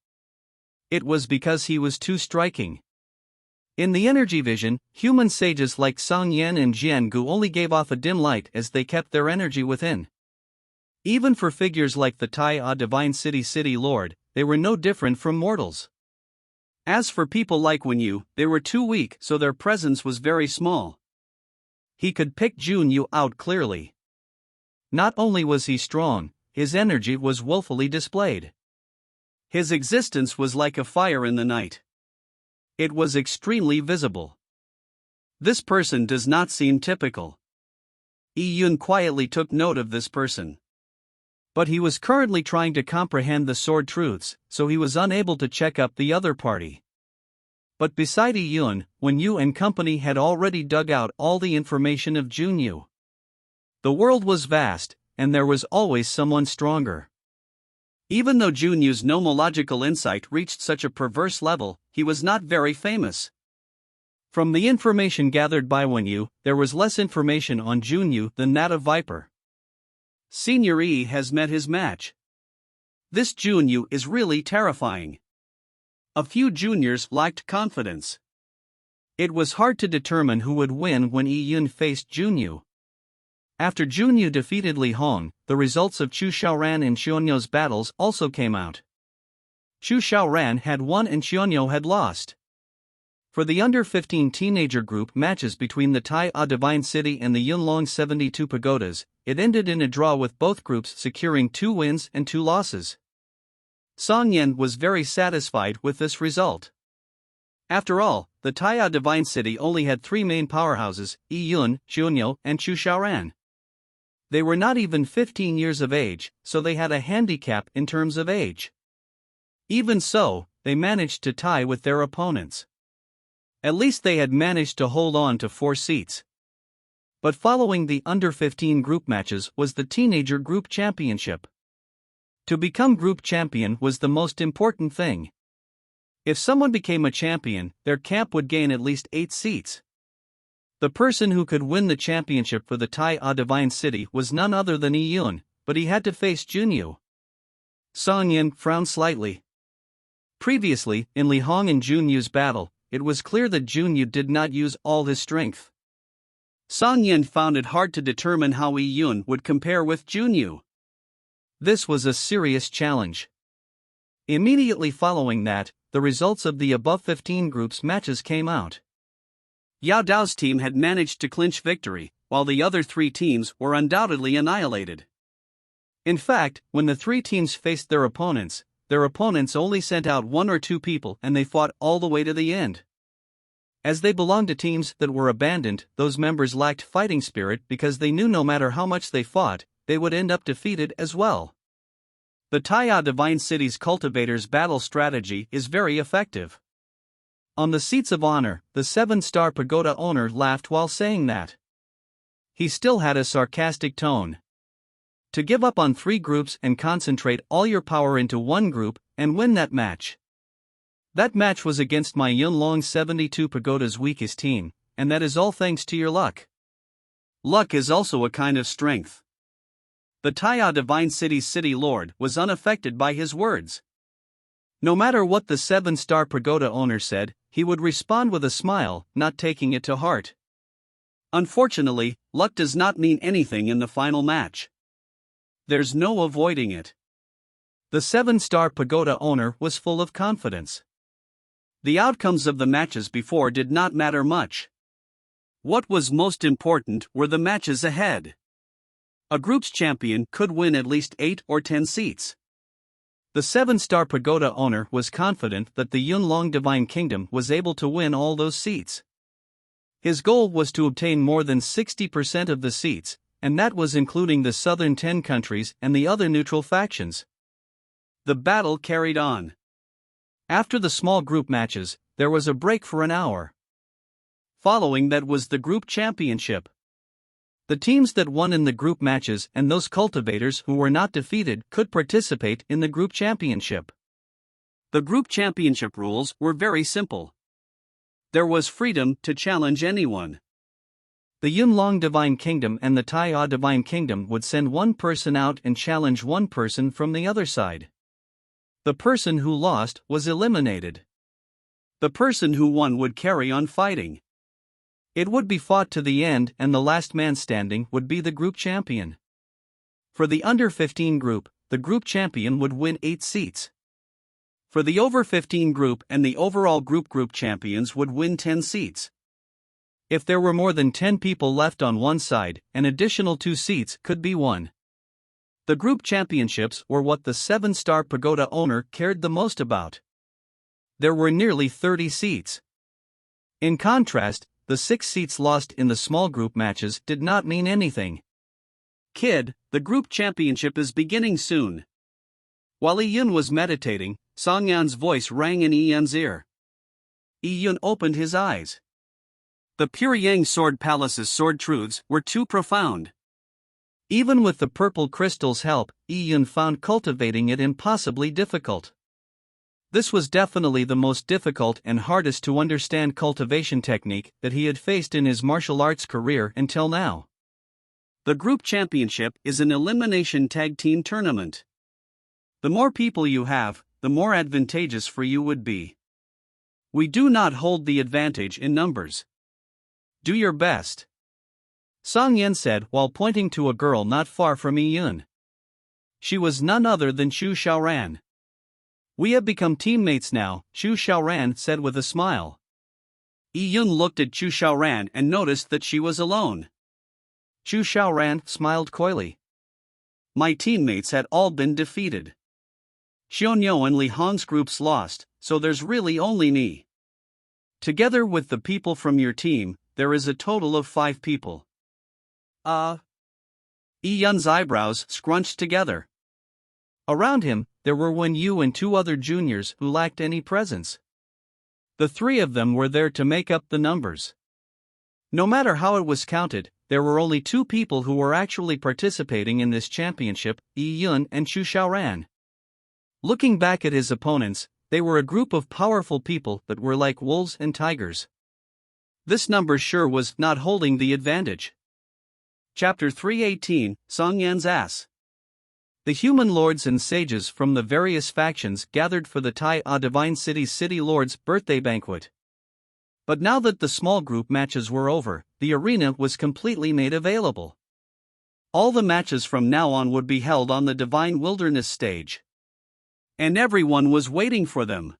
It was because he was too striking. In the energy vision, human sages like Song Yan and Jian Gu only gave off a dim light as they kept their energy within. Even for figures like the Taiya Divine City Lord, they were no different from mortals. As for people like Wenyu, they were too weak, so their presence was very small. He could pick Junyu out clearly. Not only was he strong, his energy was woefully displayed. His existence was like a fire in the night. It was extremely visible. This person does not seem typical. Yi Yun quietly took note of this person. But he was currently trying to comprehend the sword truths, so he was unable to check up the other party. But beside Yi Yun, Wenyu and company had already dug out all the information of Junyu. The world was vast, and there was always someone stronger. Even though Junyu's nomological insight reached such a perverse level, he was not very famous. From the information gathered by Wenyu, there was less information on Junyu than that of Viper. Senior Yi has met his match. This Junyu is really terrifying. A few juniors lacked confidence. It was hard to determine who would win when Yi Yun faced Junyu. After Junyu defeated Li Hong, the results of Chu Xiaoran and Xionyu's battles also came out. Chu Xiaoran had won and Xionyou had lost. For the under-15 teenager group matches between the Tai'ai Divine City and the Yunlong 72 Pagodas, it ended in a draw with both groups securing 2 wins and 2 losses. Song Yan was very satisfied with this result. After all, the Tai'ai Divine City only had 3 main powerhouses, Yi Yun, Xionyou, and Chu Xiaoran. They were not even 15 years of age, so they had a handicap in terms of age. Even so, they managed to tie with their opponents. At least they had managed to hold on to 4 seats. But following the under-15 group matches was the teenager group championship. To become group champion was the most important thing. If someone became a champion, their camp would gain at least 8 seats. The person who could win the championship for the Tai'ai Divine City was none other than Yi Yun, but he had to face Junyu. Song Yan frowned slightly. Previously, in Li Hong and Junyu's battle, it was clear that Junyu did not use all his strength. Song Yan found it hard to determine how Yi Yun would compare with Junyu. This was a serious challenge. Immediately following that, the results of the above 15 groups matches came out. Yao Dao's team had managed to clinch victory, while the other 3 teams were undoubtedly annihilated. In fact, when the 3 teams faced their opponents only sent out 1 or 2 people and they fought all the way to the end. As they belonged to teams that were abandoned, those members lacked fighting spirit because they knew no matter how much they fought, they would end up defeated as well. The Tai'ai Divine City's cultivators' battle strategy is very effective. On the seats of honor, the 7-star pagoda owner laughed while saying that. He still had a sarcastic tone. To give up on 3 groups and concentrate all your power into one group and win that match. That match was against my Yunlong 72 Pagoda's weakest team, and that is all thanks to your luck. Luck is also a kind of strength. The Tai'ai Divine City's city lord was unaffected by his words. No matter what the 7-star pagoda owner said, he would respond with a smile, not taking it to heart. Unfortunately, luck does not mean anything in the final match. There's no avoiding it. The 7-star pagoda owner was full of confidence. The outcomes of the matches before did not matter much. What was most important were the matches ahead. A group's champion could win at least 8 or 10 seats. The 7-star pagoda owner was confident that the Yunlong Divine Kingdom was able to win all those seats. His goal was to obtain more than 60% of the seats, and that was including the southern 10 countries and the other neutral factions. The battle carried on. After the small group matches, there was a break for an hour. Following that was the group championship. The teams that won in the group matches and those cultivators who were not defeated could participate in the group championship. The group championship rules were very simple. There was freedom to challenge anyone. The Yunlong Divine Kingdom and the Tai'ai Divine Kingdom would send one person out and challenge one person from the other side. The person who lost was eliminated. The person who won would carry on fighting. It would be fought to the end, and the last man standing would be the group champion. For the under-15 group, the group champion would win 8 seats. For the over-15 group and the overall group champions would win 10 seats. If there were more than 10 people left on one side, an additional 2 seats could be won. The group championships were what the 7-star pagoda owner cared the most about. There were nearly 30 seats. In contrast, the 6 seats lost in the small group matches did not mean anything. Kid, the group championship is beginning soon. While Yi Yun was meditating, Song Yan's voice rang in Yi Yun's ear. Yi Yun opened his eyes. The Pure Yang Sword Palace's sword truths were too profound. Even with the purple crystal's help, Yi Yun found cultivating it impossibly difficult. This was definitely the most difficult and hardest to understand cultivation technique that he had faced in his martial arts career until now. The group championship is an elimination tag team tournament. The more people you have, the more advantageous for you would be. We do not hold the advantage in numbers. Do your best. Song Yan said while pointing to a girl not far from Yi Yun. She was none other than Chu Xiaoran. We have become teammates now, Chu Xiaoran said with a smile. Yi Yun looked at Chu Xiaoran and noticed that she was alone. Chu Xiaoran smiled coyly. My teammates had all been defeated. Xionyou and Li Hong's groups lost, so there's really only me. Together with the people from your team, there is a total of 5 people. Yi Yun's eyebrows scrunched together. Around him, there were Wen Yu and 2 other juniors who lacked any presence. The 3 of them were there to make up the numbers. No matter how it was counted, there were only 2 people who were actually participating in this championship, Yi Yun and Chu Xiaoran. Looking back at his opponents, they were a group of powerful people that were like wolves and tigers. This number sure was not holding the advantage. Chapter 318, Song Yan's Ass. The human lords and sages from the various factions gathered for the Tai A Divine City's City Lord's birthday banquet. But now that the small group matches were over, the arena was completely made available. All the matches from now on would be held on the Divine Wilderness stage. And everyone was waiting for them.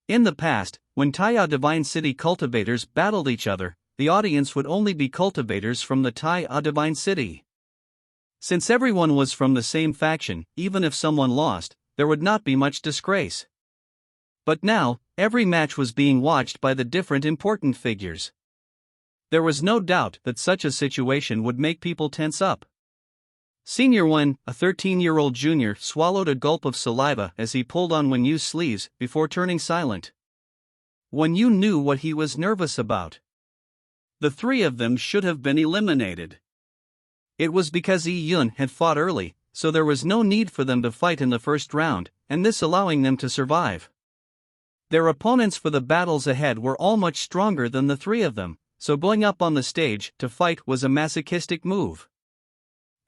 In the past, when Tai A Divine City cultivators battled each other, the audience would only be cultivators from the Tai A Divine City. Since everyone was from the same faction, even if someone lost, there would not be much disgrace. But now, every match was being watched by the different important figures. There was no doubt that such a situation would make people tense up. Senior Wen, a 13-year-old junior, swallowed a gulp of saliva as he pulled on Wen Yu's sleeves before turning silent. Wen Yu knew what he was nervous about. The 3 of them should have been eliminated. It was because Yi Yun had fought early, so there was no need for them to fight in the first round, and this allowing them to survive. Their opponents for the battles ahead were all much stronger than the 3 of them, so going up on the stage to fight was a masochistic move.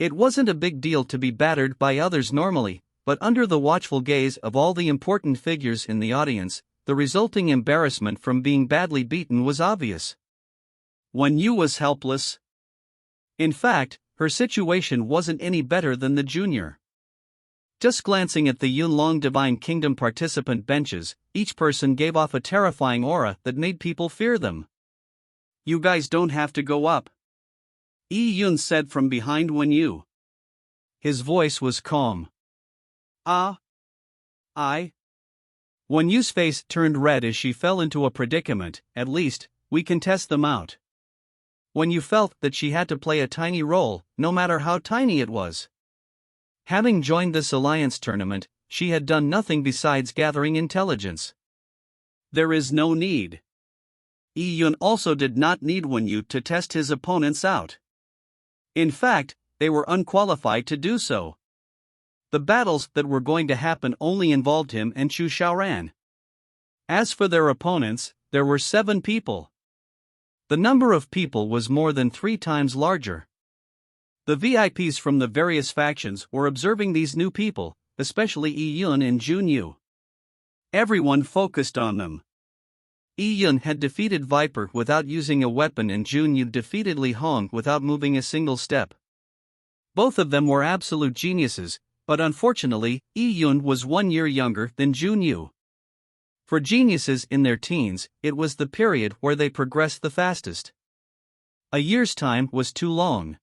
It wasn't a big deal to be battered by others normally, but under the watchful gaze of all the important figures in the audience, the resulting embarrassment from being badly beaten was obvious. Wen Yu was helpless. In fact, her situation wasn't any better than the junior. Just glancing at the Yunlong Divine Kingdom participant benches, each person gave off a terrifying aura that made people fear them. You guys don't have to go up, Yi Yun said from behind Wen Yu. His voice was calm. Wen Yu's face turned red as she fell into a predicament. At least, we can test them out. Wen Yu felt that she had to play a tiny role, no matter how tiny it was. Having joined this alliance tournament, she had done nothing besides gathering intelligence. There is no need. Yi Yun also did not need Wen Yu to test his opponents out. In fact, they were unqualified to do so. The battles that were going to happen only involved him and Chu Xiaoran. As for their opponents, there were 7 people. The number of people was more than 3 times larger. The VIPs from the various factions were observing these new people, especially Yi Yun and Jun Yu. Everyone focused on them. Yi Yun had defeated Viper without using a weapon and Jun Yu defeated Li Hong without moving a single step. Both of them were absolute geniuses, but unfortunately, Yi Yun was 1 year younger than Jun Yu. For geniuses in their teens, it was the period where they progressed the fastest. A year's time was too long.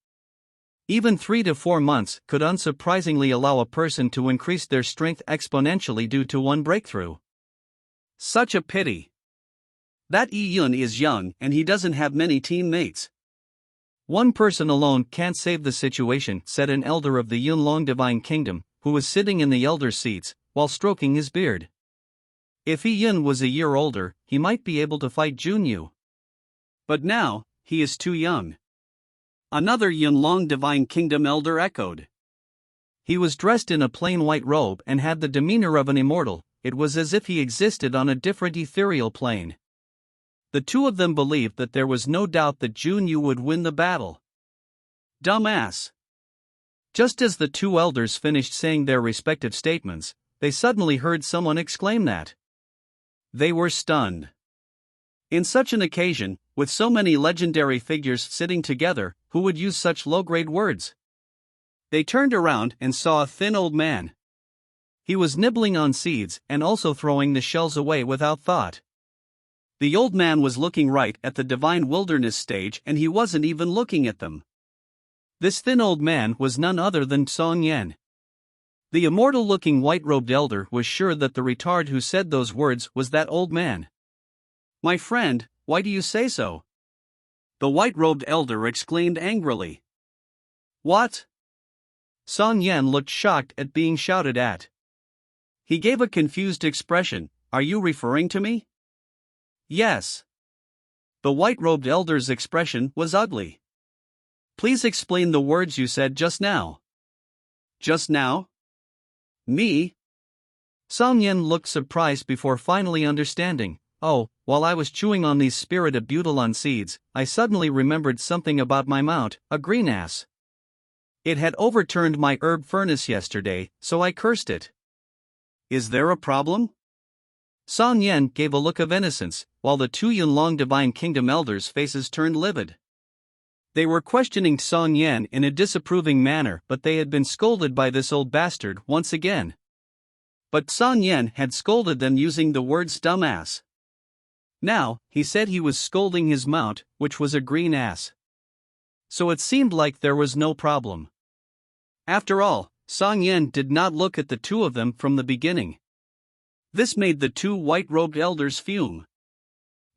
Even 3 to 4 months could unsurprisingly allow a person to increase their strength exponentially due to one breakthrough. Such a pity. That Yi Yun is young and he doesn't have many teammates. One person alone can't save the situation, said an elder of the Yunlong Divine Kingdom, who was sitting in the elder seats, while stroking his beard. If Yi Yun was a year older, he might be able to fight Jun Yu. But now, he is too young. Another Yunlong Divine Kingdom elder echoed. He was dressed in a plain white robe and had the demeanor of an immortal. It was as if he existed on a different ethereal plane. The 2 of them believed that there was no doubt that Jun Yu would win the battle. Dumbass. Just as the 2 elders finished saying their respective statements, they suddenly heard someone exclaim that. They were stunned. In such an occasion, with so many legendary figures sitting together, who would use such low-grade words? They turned around and saw a thin old man. He was nibbling on seeds and also throwing the shells away without thought. The old man was looking right at the divine wilderness stage and he wasn't even looking at them. This thin old man was none other than Song Yen. The immortal-looking white-robed elder was sure that the retard who said those words was that old man. My friend, why do you say so? The white-robed elder exclaimed angrily. What? Song Yen looked shocked at being shouted at. He gave a confused expression. Are you referring to me? Yes. The white-robed elder's expression was ugly. Please explain the words you said just now. Just now? Me? Song Yen looked surprised before finally understanding. Oh, while I was chewing on these spirited butylon seeds, I suddenly remembered something about my mount, a green ass. It had overturned my herb furnace yesterday, so I cursed it. Is there a problem? Song Yen gave a look of innocence, while the two Yunlong Divine Kingdom elders' faces turned livid. They were questioning Song Yen in a disapproving manner, but they had been scolded by this old bastard once again. But Song Yen had scolded them using the words dumbass. Now, he said he was scolding his mount, which was a green ass. So it seemed like there was no problem. After all, Song Yen did not look at the two of them from the beginning. This made the two white-robed elders fume.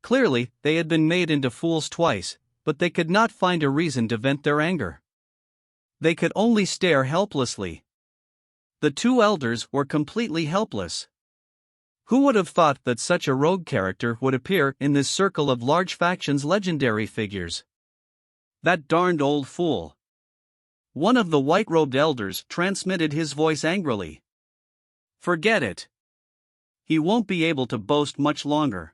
Clearly, they had been made into fools twice, but they could not find a reason to vent their anger. They could only stare helplessly. The two elders were completely helpless. Who would have thought that such a rogue character would appear in this circle of large factions' legendary figures? That darned old fool. One of the white-robed elders transmitted his voice angrily. Forget it. He won't be able to boast much longer.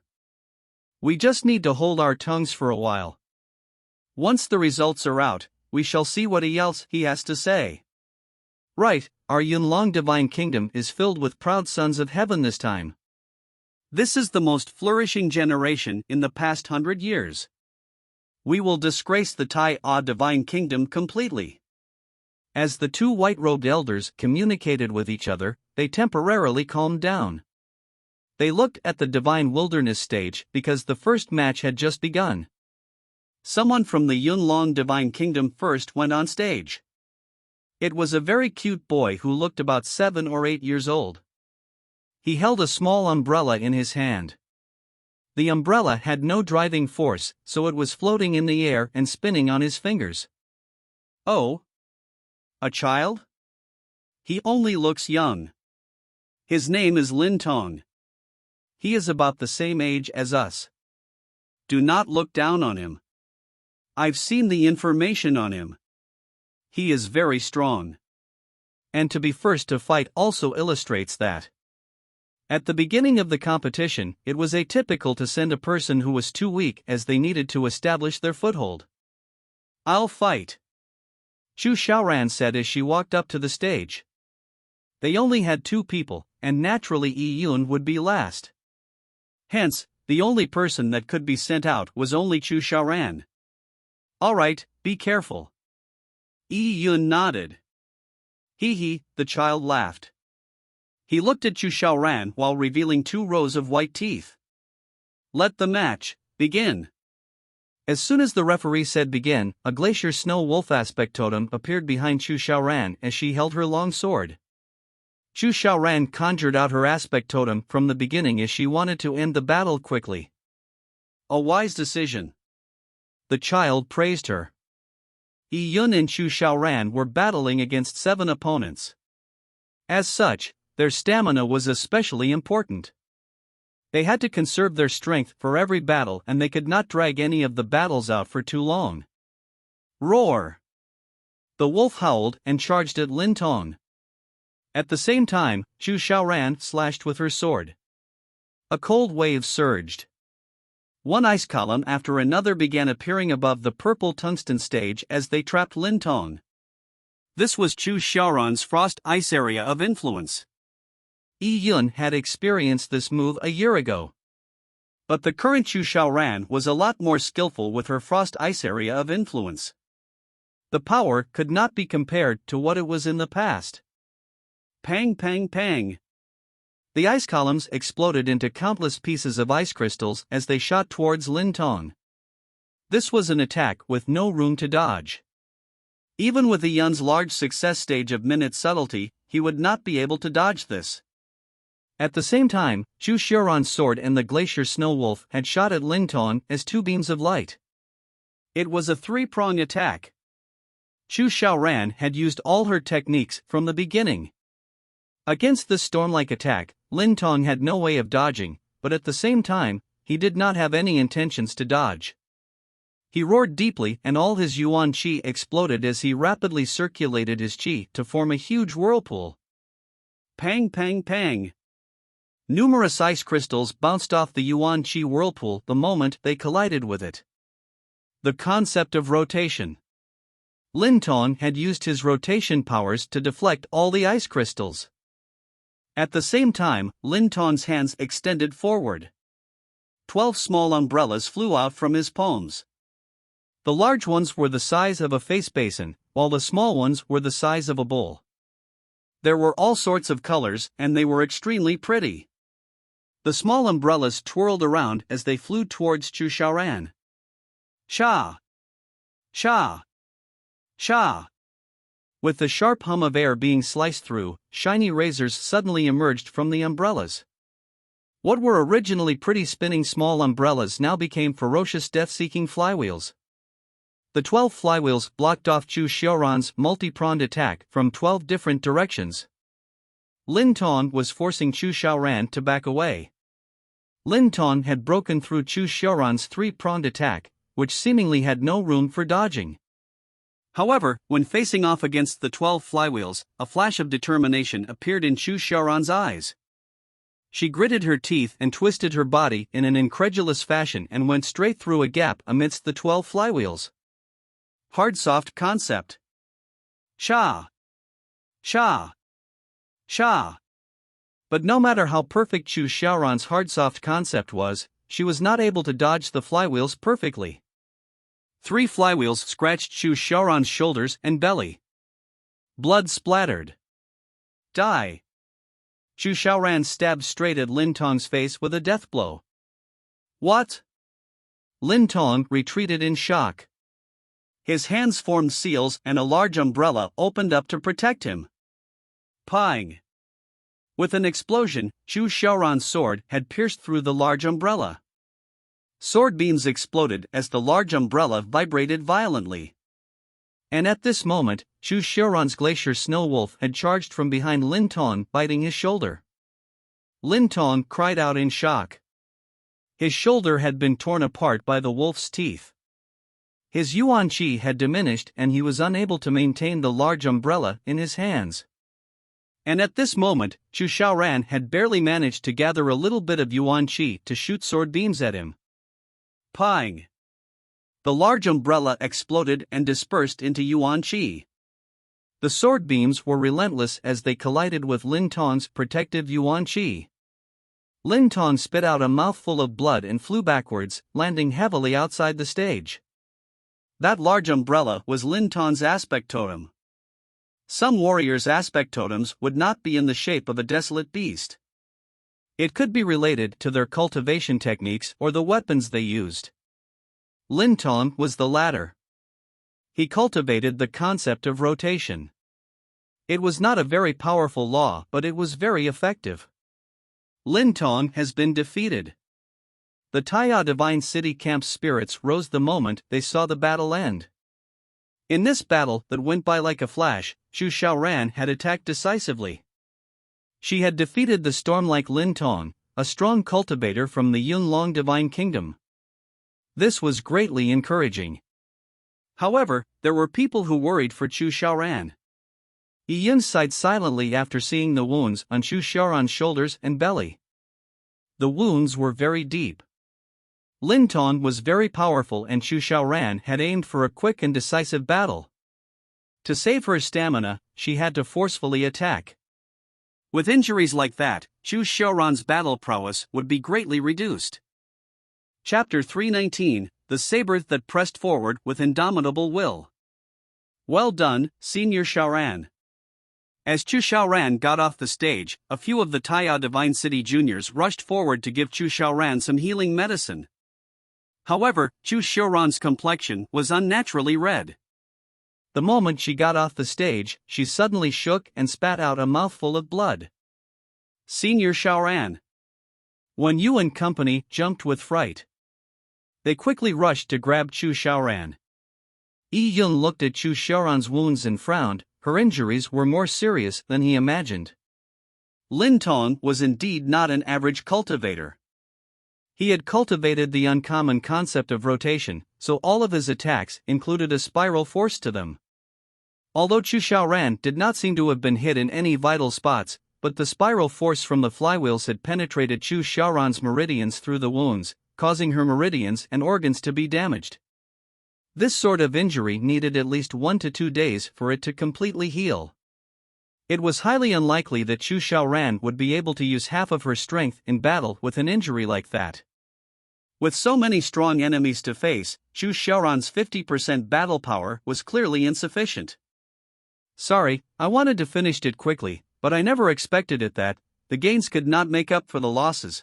We just need to hold our tongues for a while. Once the results are out, we shall see what else he has to say. Right, our Yunlong Divine Kingdom is filled with proud sons of heaven this time. This is the most flourishing generation in the past 100 years. We will disgrace the Tai A Divine Kingdom completely. As the two white-robed elders communicated with each other, they temporarily calmed down. They looked at the Divine Wilderness stage because the first match had just begun. Someone from the Yunlong Divine Kingdom first went on stage. It was a very cute boy who looked about 7 or 8 years old. He held a small umbrella in his hand. The umbrella had no driving force, so it was floating in the air and spinning on his fingers. Oh? A child? He only looks young. His name is Lin Tong. He is about the same age as us. Do not look down on him. I've seen the information on him. He is very strong. And to be first to fight also illustrates that. At the beginning of the competition, it was atypical to send a person who was too weak as they needed to establish their foothold. I'll fight, Chu Xiaoran said as she walked up to the stage. They only had 2 people, and naturally Yi Yun would be last. Hence, the only person that could be sent out was only Chu Xiaoran. All right, be careful. Yi Yun nodded. Hee, the child laughed. He looked at Chu Xiaoran while revealing 2 rows of white teeth. Let the match begin. As soon as the referee said begin, a glacier snow wolf aspect totem appeared behind Chu Xiaoran as she held her long sword. Chu Xiaoran conjured out her aspect totem from the beginning as she wanted to end the battle quickly. A wise decision. The child praised her. Yi Yun and Chu Xiaoran were battling against 7 opponents. As such, their stamina was especially important. They had to conserve their strength for every battle and they could not drag any of the battles out for too long. Roar! The wolf howled and charged at Lin Tong. At the same time, Chu Xiaoran slashed with her sword. A cold wave surged. One ice column after another began appearing above the purple tungsten stage as they trapped Lin Tong. This was Chu Xiaoran's frost ice area of influence. Yi Yun had experienced this move a year ago. But the current Chu Xiaoran was a lot more skillful with her frost ice area of influence. The power could not be compared to what it was in the past. Pang, pang, pang. The ice columns exploded into countless pieces of ice crystals as they shot towards Lin Tong. This was an attack with no room to dodge. Even with the Yun's large success stage of minute subtlety, he would not be able to dodge this. At the same time, Chu Xiaoran's sword and the Glacier Snow Wolf had shot at Lin Tong as two beams of light. It was a three-prong attack. Chu Xiaoran had used all her techniques from the beginning. Against this storm-like attack, Lin Tong had no way of dodging, but at the same time, he did not have any intentions to dodge. He roared deeply and all his Yuan Qi exploded as he rapidly circulated his Qi to form a huge whirlpool. Pang pang pang. Numerous ice crystals bounced off the Yuan Qi whirlpool the moment they collided with it. The concept of rotation. Lin Tong had used his rotation powers to deflect all the ice crystals. At the same time, Lin Tong's hands extended forward. 12 small umbrellas flew out from his palms. The large ones were the size of a face basin, while the small ones were the size of a bowl. There were all sorts of colors, and they were extremely pretty. The small umbrellas twirled around as they flew towards Chu Xiaoran. Sha! Sha! Sha! With the sharp hum of air being sliced through, shiny razors suddenly emerged from the umbrellas. What were originally pretty spinning small umbrellas now became ferocious death-seeking flywheels. The 12 flywheels blocked off Chu Xiaoran's multi-pronged attack from 12 different directions. Lin Tong was forcing Chu Xiaoran to back away. Lin Tong had broken through Chu Xiaoran's three-pronged attack, which seemingly had no room for dodging. However, when facing off against the 12 flywheels, a flash of determination appeared in Chu Xiaoran's eyes. She gritted her teeth and twisted her body in an incredulous fashion and went straight through a gap amidst the 12 flywheels. Hard soft concept. Sha! Sha! Sha! But no matter how perfect Chu Xiaoran's hard soft concept was, she was not able to dodge the flywheels perfectly. 3 flywheels scratched Chu Xiaoran's shoulders and belly. Blood splattered. Die! Chu Xiaoran stabbed straight at Lin Tong's face with a death blow. What? Lin Tong retreated in shock. His hands formed seals and a large umbrella opened up to protect him. Pang! With an explosion, Chu Xiaoran's sword had pierced through the large umbrella. Sword beams exploded as the large umbrella vibrated violently. And at this moment, Chu Xiaoran's Glacier Snow Wolf had charged from behind Lin Tong, biting his shoulder. Lin Tong cried out in shock. His shoulder had been torn apart by the wolf's teeth. His Yuan Qi had diminished and he was unable to maintain the large umbrella in his hands. And at this moment, Chu Xiaoran had barely managed to gather a little bit of Yuan Qi to shoot sword beams at him. Pang! The large umbrella exploded and dispersed into Yuan Qi. The sword beams were relentless as they collided with Lin Tong's protective Yuan Qi. Lin Tong spit out a mouthful of blood and flew backwards, landing heavily outside the stage. That large umbrella was Lin Tong's aspect totem. Some warriors' aspect totems would not be in the shape of a desolate beast. It could be related to their cultivation techniques or the weapons they used. Lin Tong was the latter. He cultivated the concept of rotation. It was not a very powerful law, but it was very effective. Lin Tong has been defeated. The Taiya Divine City Camp's spirits rose the moment they saw the battle end. In this battle that went by like a flash, Chu Xiaoran had attacked decisively. She had defeated the storm-like Lin Tong, a strong cultivator from the Yunlong Divine Kingdom. This was greatly encouraging. However, there were people who worried for Chu Xiaoran. Yi Yun sighed silently after seeing the wounds on Chu Xiaoran's shoulders and belly. The wounds were very deep. Lin Tong was very powerful and Chu Xiaoran had aimed for a quick and decisive battle. To save her stamina, she had to forcefully attack. With injuries like that, Chu Xiaoran's battle prowess would be greatly reduced. Chapter 319, The Saber That Pressed Forward with Indomitable Will. Well done, Senior Xiaoran. As Chu Xiaoran got off the stage, a few of the Taiyao Divine City juniors rushed forward to give Chu Xiaoran some healing medicine. However, Chu Xiaoran's complexion was unnaturally red. The moment she got off the stage, she suddenly shook and spat out a mouthful of blood. Senior Xiaoran. Wen Yu and company jumped with fright. They quickly rushed to grab Chu Xiaoran. Yi Yun looked at Chu Xiaoran's wounds and frowned. Her injuries were more serious than he imagined. Lin Tong was indeed not an average cultivator. He had cultivated the uncommon concept of rotation, so all of his attacks included a spiral force to them. Although Chu Xiaoran did not seem to have been hit in any vital spots, but the spiral force from the flywheels had penetrated Chu Xiaoran's meridians through the wounds, causing her meridians and organs to be damaged. This sort of injury needed at least 1 to 2 days for it to completely heal. It was highly unlikely that Chu Xiaoran would be able to use half of her strength in battle with an injury like that. With so many strong enemies to face, Chu Xiaoran's 50% battle power was clearly insufficient. Sorry, I wanted to finish it quickly, but I never expected it that the gains could not make up for the losses.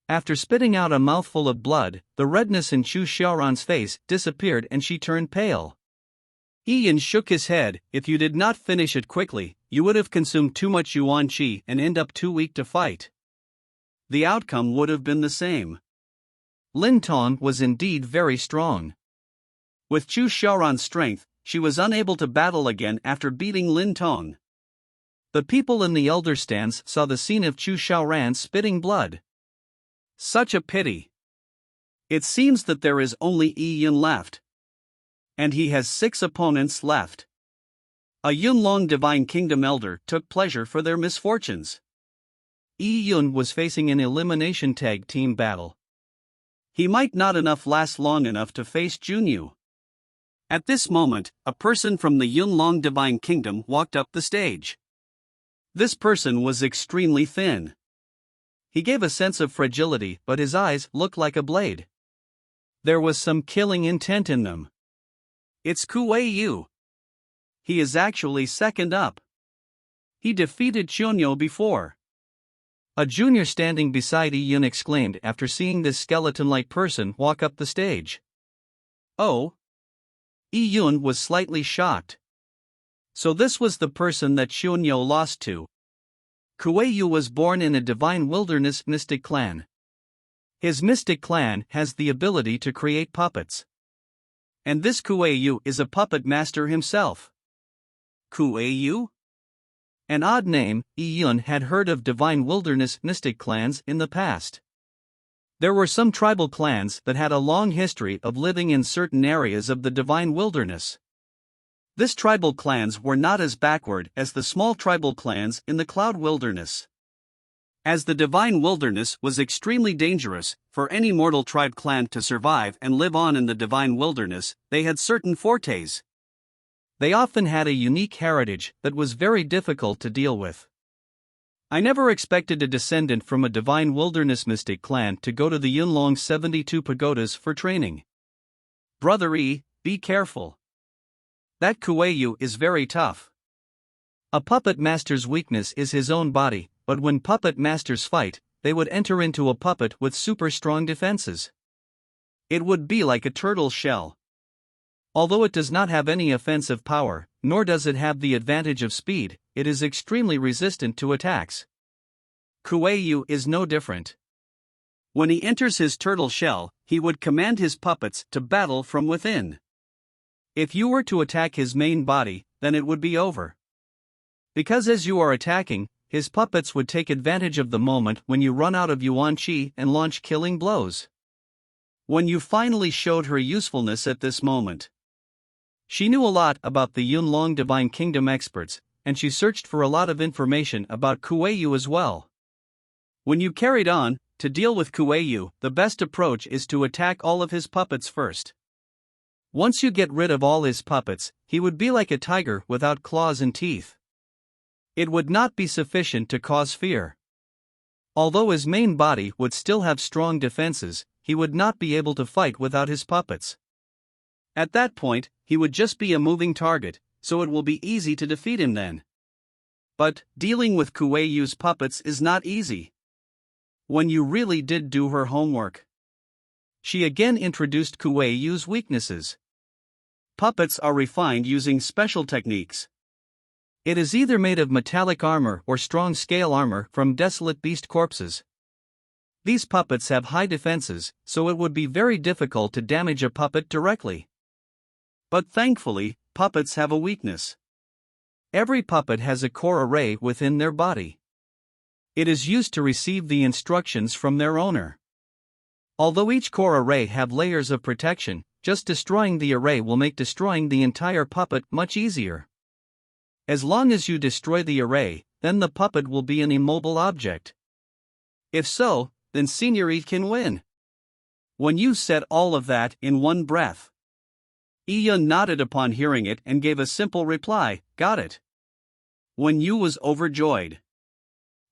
After spitting out a mouthful of blood, the redness in Chu Xiaoran's face disappeared and she turned pale. Ian shook his head. If you did not finish it quickly, you would have consumed too much Yuan Qi and end up too weak to fight. The outcome would have been the same. Lin Tong was indeed very strong. With Chu Xiaoran's strength, she was unable to battle again after beating Lin Tong. The people in the elder stands saw the scene of Chu Xiaoran spitting blood. Such a pity. It seems that there is only Yi Yun left. And he has 6 opponents left. A Yunlong Divine Kingdom elder took pleasure for their misfortunes. Yi Yun was facing an elimination tag team battle. He might not last long enough to face Junyu. At this moment, a person from the Yunlong Divine Kingdom walked up the stage. This person was extremely thin. He gave a sense of fragility, but his eyes looked like a blade. There was some killing intent in them. It's Kuei Yu. He is actually second up. He defeated Chunyo before. A junior standing beside Yi Yun exclaimed after seeing this skeleton-like person walk up the stage. Oh? Yi Yun was slightly shocked. So this was the person that Chunyo lost to. Kuei Yu was born in a Divine Wilderness mystic clan. His mystic clan has the ability to create puppets. And this Kuei Yu is a puppet master himself. Kuei Yu? An odd name. Yi Yun had heard of Divine Wilderness mystic clans in the past. There were some tribal clans that had a long history of living in certain areas of the Divine Wilderness. These tribal clans were not as backward as the small tribal clans in the Cloud Wilderness. As the Divine Wilderness was extremely dangerous for any mortal tribe clan to survive and live on in the Divine Wilderness, they had certain fortes. They often had a unique heritage that was very difficult to deal with. I never expected a descendant from a Divine Wilderness mystic clan to go to the Yunlong 72 pagodas for training. Brother E, be careful. That Kuei Yu is very tough. A puppet master's weakness is his own body, but when puppet masters fight, they would enter into a puppet with super strong defenses. It would be like a turtle shell. Although it does not have any offensive power, nor does it have the advantage of speed, it is extremely resistant to attacks. Kuei Yu is no different. When he enters his turtle shell, he would command his puppets to battle from within. If you were to attack his main body, then it would be over. Because as you are attacking, his puppets would take advantage of the moment when you run out of Yuan Qi and launch killing blows. When you finally showed her usefulness at this moment. She knew a lot about the Yunlong Divine Kingdom experts, and she searched for a lot of information about Kuei Yu as well. When you carried on, to deal with Kuei Yu, the best approach is to attack all of his puppets first. Once you get rid of all his puppets, he would be like a tiger without claws and teeth. It would not be sufficient to cause fear. Although his main body would still have strong defenses, he would not be able to fight without his puppets. At that point, he would just be a moving target, so it will be easy to defeat him then. But, dealing with Kuei-yu's puppets is not easy. When you really did do her homework. She again introduced Kuei-yu's weaknesses. Puppets are refined using special techniques. It is either made of metallic armor or strong scale armor from desolate beast corpses. These puppets have high defenses, so it would be very difficult to damage a puppet directly. But thankfully, puppets have a weakness. Every puppet has a core array within their body. It is used to receive the instructions from their owner. Although each core array have layers of protection, just destroying the array will make destroying the entire puppet much easier. As long as you destroy the array, then the puppet will be an immobile object. If so, then Señorita can win. When you said all of that in one breath. Iyun nodded upon hearing it and gave a simple reply, got it. When Yu was overjoyed.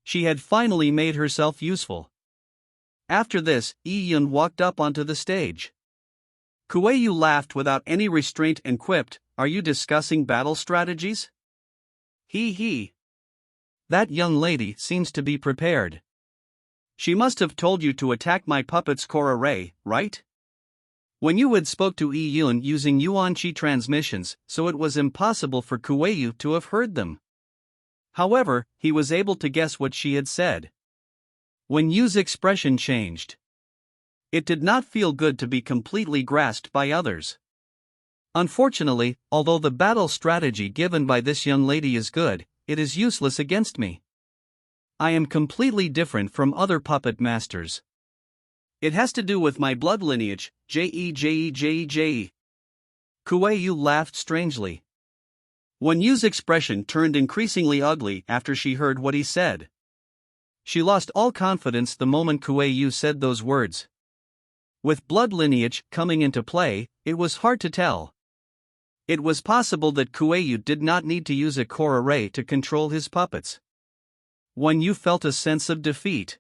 She had finally made herself useful. After this, Iyun walked up onto the stage. Kuei-yu laughed without any restraint and quipped, "Are you discussing battle strategies?" He. That young lady seems to be prepared. She must have told you to attack my puppet's core array, right? When you had spoke to Iyun using Yuan-Chi transmissions, so it was impossible for Kuei-yu to have heard them. However, he was able to guess what she had said. When Yu's expression changed. It did not feel good to be completely grasped by others. Unfortunately, although the battle strategy given by this young lady is good, it is useless against me. I am completely different from other puppet masters. It has to do with my blood lineage, Jeje. Kuei-yu laughed strangely. When Yu's expression turned increasingly ugly after she heard what he said. She lost all confidence the moment Kuei-yu said those words. With blood lineage coming into play, it was hard to tell. It was possible that Kuei-yu did not need to use a core array to control his puppets. When Yu felt a sense of defeat.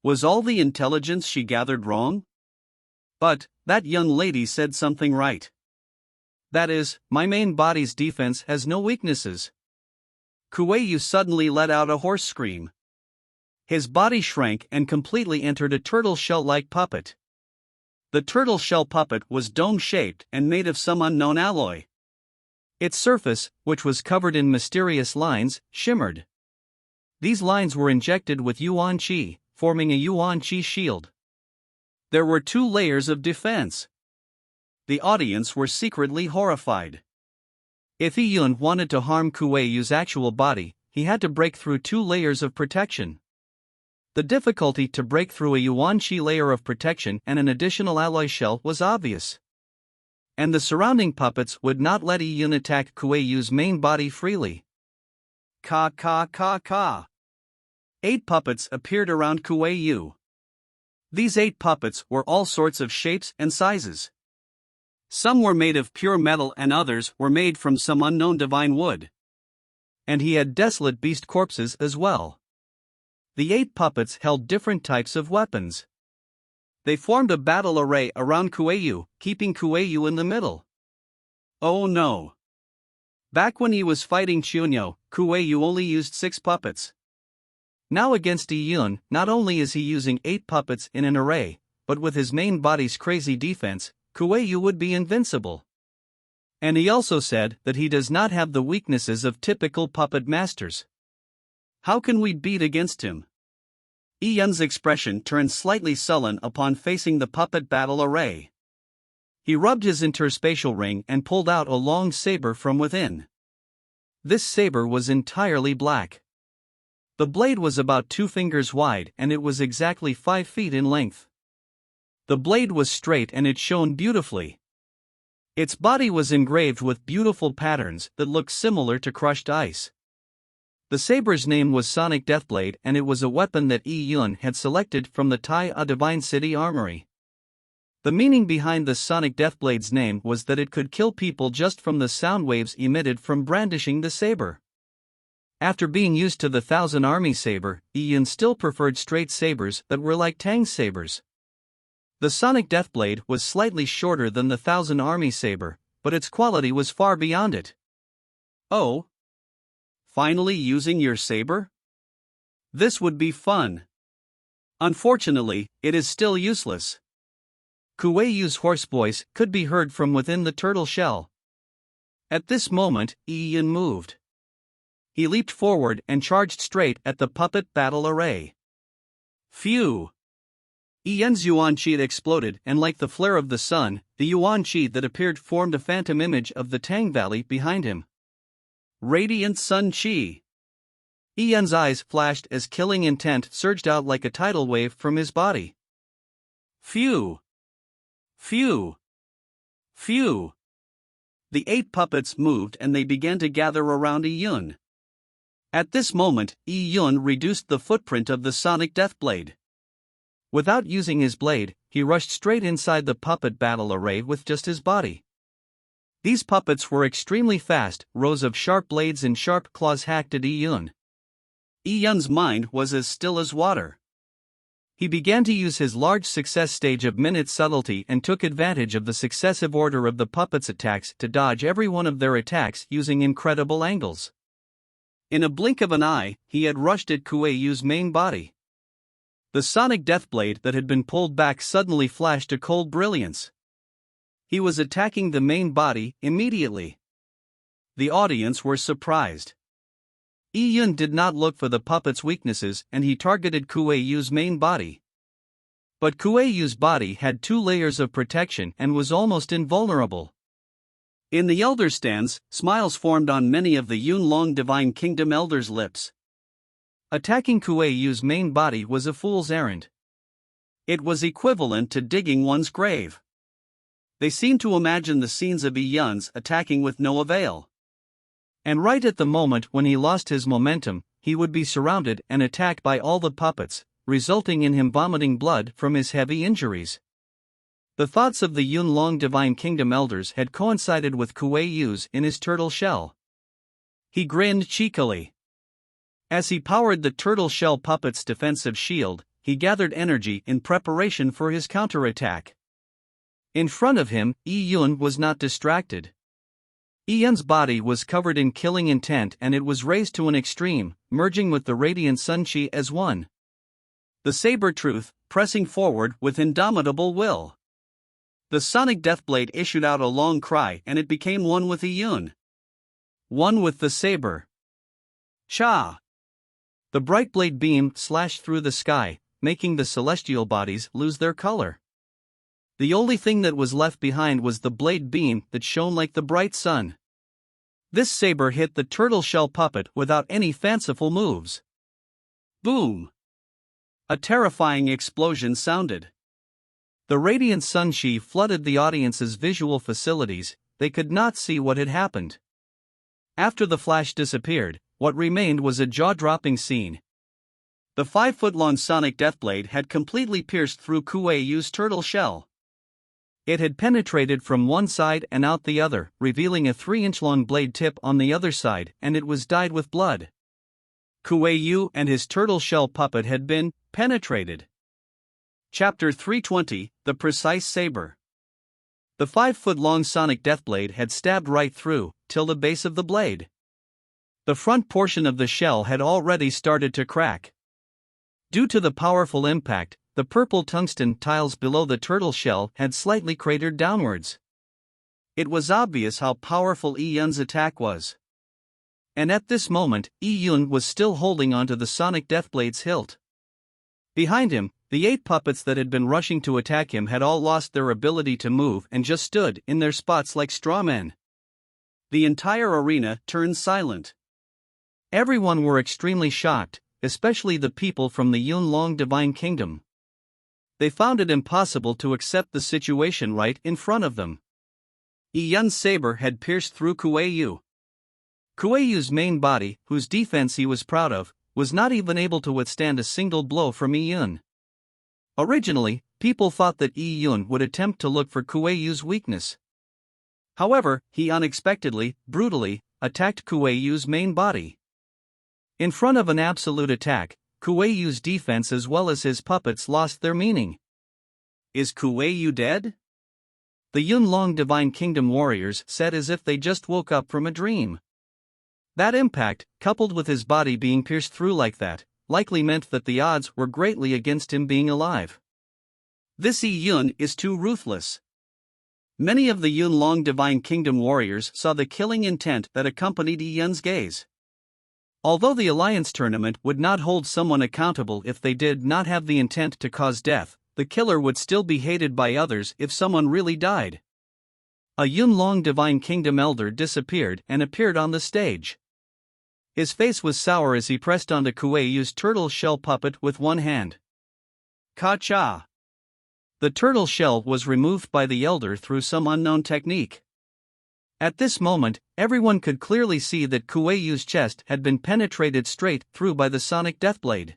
Was all the intelligence she gathered wrong? But, that young lady said something right. That is, my main body's defense has no weaknesses. Kuei-yu suddenly let out a hoarse scream. His body shrank and completely entered a turtle shell-like puppet. The turtle shell puppet was dome-shaped and made of some unknown alloy. Its surface, which was covered in mysterious lines, shimmered. These lines were injected with Yuan-Chi, forming a Yuan-Chi shield. There were 2 layers of defense. The audience were secretly horrified. If Iyun wanted to harm Kuei-yu's actual body, he had to break through 2 layers of protection. The difficulty to break through a Yuan-Chi layer of protection and an additional alloy shell was obvious. And the surrounding puppets would not let Iyun attack Kuei-yu's main body freely. Ka. 8 puppets appeared around Kuei-yu. These 8 puppets were all sorts of shapes and sizes. Some were made of pure metal and others were made from some unknown divine wood. And he had desolate beast corpses as well. The 8 puppets held different types of weapons. They formed a battle array around Kuei-yu, keeping Kuei-yu in the middle. Oh no! Back when he was fighting Chunyo, Kuei-yu only used 6 puppets. Now against Iyun, not only is he using 8 puppets in an array, but with his main body's crazy defense, Kuei-yu would be invincible. And he also said that he does not have the weaknesses of typical puppet masters. How can we beat against him? Iyun's expression turned slightly sullen upon facing the puppet battle array. He rubbed his interspatial ring and pulled out a long saber from within. This saber was entirely black. The blade was about 2 fingers wide and it was exactly 5 feet in length. The blade was straight and it shone beautifully. Its body was engraved with beautiful patterns that looked similar to crushed ice. The saber's name was Sonic Deathblade and it was a weapon that Iyun had selected from the Tai A Divine City Armory. The meaning behind the Sonic Deathblade's name was that it could kill people just from the sound waves emitted from brandishing the saber. After being used to the Thousand Army saber, Iyun still preferred straight sabers that were like Tang's sabers. The Sonic Deathblade was slightly shorter than the Thousand Army saber, but its quality was far beyond it. Oh! Finally using your saber? This would be fun. Unfortunately, it is still useless. Kuei-Yu's hoarse voice could be heard from within the turtle shell. At this moment, Yi-Yun moved. He leaped forward and charged straight at the puppet battle array. Phew! Yi-Yun's Yuan Qi exploded, and like the flare of the sun, the Yuan Qi that appeared formed a phantom image of the Tang Valley behind him. Radiant Sun Qi. Yi-Yun's eyes flashed as killing intent surged out like a tidal wave from his body. Phew! Phew! Phew! The 8 puppets moved and they began to gather around Yi-Yun. At this moment, Yi-Yun reduced the footprint of the Sonic Deathblade. Without using his blade, he rushed straight inside the puppet battle array with just his body. These puppets were extremely fast, rows of sharp blades and sharp claws hacked at Yi-Yun. Yi-Yun's mind was as still as water. He began to use his large success stage of minute subtlety and took advantage of the successive order of the puppets' attacks to dodge every one of their attacks using incredible angles. In a blink of an eye, he had rushed at Kuei-Yu's main body. The Sonic Deathblade that had been pulled back suddenly flashed a cold brilliance. He was attacking the main body immediately. The audience were surprised. Yi-Yun did not look for the puppet's weaknesses and he targeted Kuei-Yu's main body. But Kuei-Yu's body had 2 layers of protection and was almost invulnerable. In the elder stance, smiles formed on many of the Yunlong Divine Kingdom elders' lips. Attacking Kuei-Yu's main body was a fool's errand. It was equivalent to digging one's grave. They seemed to imagine the scenes of Yi-Yun's attacking with no avail. And right at the moment when he lost his momentum, he would be surrounded and attacked by all the puppets, resulting in him vomiting blood from his heavy injuries. The thoughts of the Yunlong Divine Kingdom elders had coincided with Kuei-Yu's in his turtle shell. He grinned cheekily. As he powered the turtle shell puppet's defensive shield, he gathered energy in preparation for his counterattack. In front of him, Yi-Yun was not distracted. Yi-Yun's body was covered in killing intent and it was raised to an extreme, merging with the Radiant Sun Qi as one. The Saber-Tooth, pressing forward with indomitable will. The Sonic Deathblade issued out a long cry and it became one with Yi-Yun. One with the saber. Cha! The bright blade beam slashed through the sky, making the celestial bodies lose their color. The only thing that was left behind was the blade beam that shone like the bright sun. This saber hit the turtle shell puppet without any fanciful moves. Boom! A terrifying explosion sounded. The Radiant Sun Qi flooded the audience's visual facilities, they could not see what had happened. After the flash disappeared, what remained was a jaw-dropping scene. The 5-foot-long Sonic Deathblade had completely pierced through Kuei-Yu's turtle shell. It had penetrated from one side and out the other, revealing a 3-inch-long blade tip on the other side, and it was dyed with blood. Kuei-Yu and his turtle shell puppet had been penetrated. Chapter 320, The Precise Saber. The 5-foot-long Sonic Deathblade had stabbed right through, till the base of the blade. The front portion of the shell had already started to crack. Due to the powerful impact, the purple tungsten tiles below the turtle shell had slightly cratered downwards. It was obvious how powerful Yi-Yun's attack was. And at this moment, Yi-Yun was still holding onto the Sonic Deathblade's hilt. Behind him, the 8 puppets that had been rushing to attack him had all lost their ability to move and just stood in their spots like straw men. The entire arena turned silent. Everyone were extremely shocked, especially the people from the Yunlong Divine Kingdom. They found it impossible to accept the situation right in front of them. Yi-Yun's saber had pierced through Kuei-Yu. Kuei-Yu's main body, whose defense he was proud of, was not even able to withstand a single blow from Yi-Yun. Originally, people thought that Yi-Yun would attempt to look for Kuei-Yu's weakness. However, he unexpectedly, brutally, attacked Kuei-Yu's main body. In front of an absolute attack, Kuei-Yu's defense as well as his puppets lost their meaning. Is Kuei-Yu dead? The Yunlong Divine Kingdom warriors said as if they just woke up from a dream. That impact, coupled with his body being pierced through like that, likely meant that the odds were greatly against him being alive. This Yi Yun is too ruthless. Many of the Yunlong Divine Kingdom warriors saw the killing intent that accompanied Yi Yun's gaze. Although the Alliance tournament would not hold someone accountable if they did not have the intent to cause death, the killer would still be hated by others if someone really died. A Yunlong Divine Kingdom elder disappeared and appeared on the stage. His face was sour as he pressed onto Kuei-Yu's turtle shell puppet with one hand. Ka-cha! The turtle shell was removed by the elder through some unknown technique. At this moment, everyone could clearly see that Kuei-Yu's chest had been penetrated straight through by the sonic deathblade.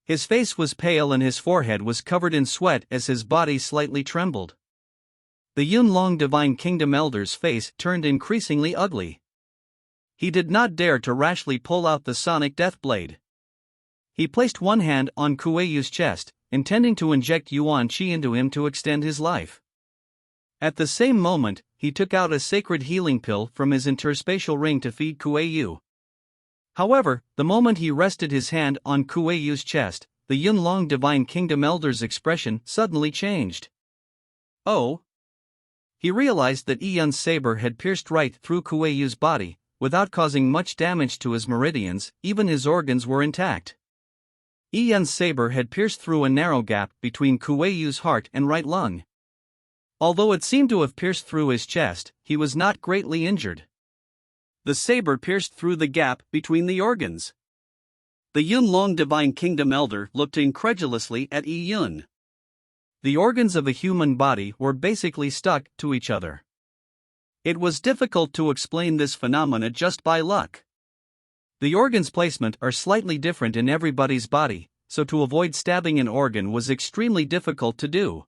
His face was pale and his forehead was covered in sweat as his body slightly trembled. The Yunlong Divine Kingdom elder's face turned increasingly ugly. He did not dare to rashly pull out the sonic deathblade. He placed one hand on Kuei-Yu's chest, intending to inject Yuan Qi into him to extend his life. At the same moment, he took out a sacred healing pill from his interspatial ring to feed Kuei-Yu. However, the moment he rested his hand on Kuei-Yu's chest, the Yunlong Divine Kingdom elder's expression suddenly changed. Oh! He realized that Yi Yun's saber had pierced right through Kuei-Yu's body, without causing much damage to his meridians. Even his organs were intact. Yi Yun's saber had pierced through a narrow gap between Kuei-Yu's heart and right lung. Although it seemed to have pierced through his chest, he was not greatly injured. The saber pierced through the gap between the organs. The Yunlong Divine Kingdom elder looked incredulously at Yi Yun. The organs of a human body were basically stuck to each other. It was difficult to explain this phenomena just by luck. The organs' placement are slightly different in everybody's body, so to avoid stabbing an organ was extremely difficult to do.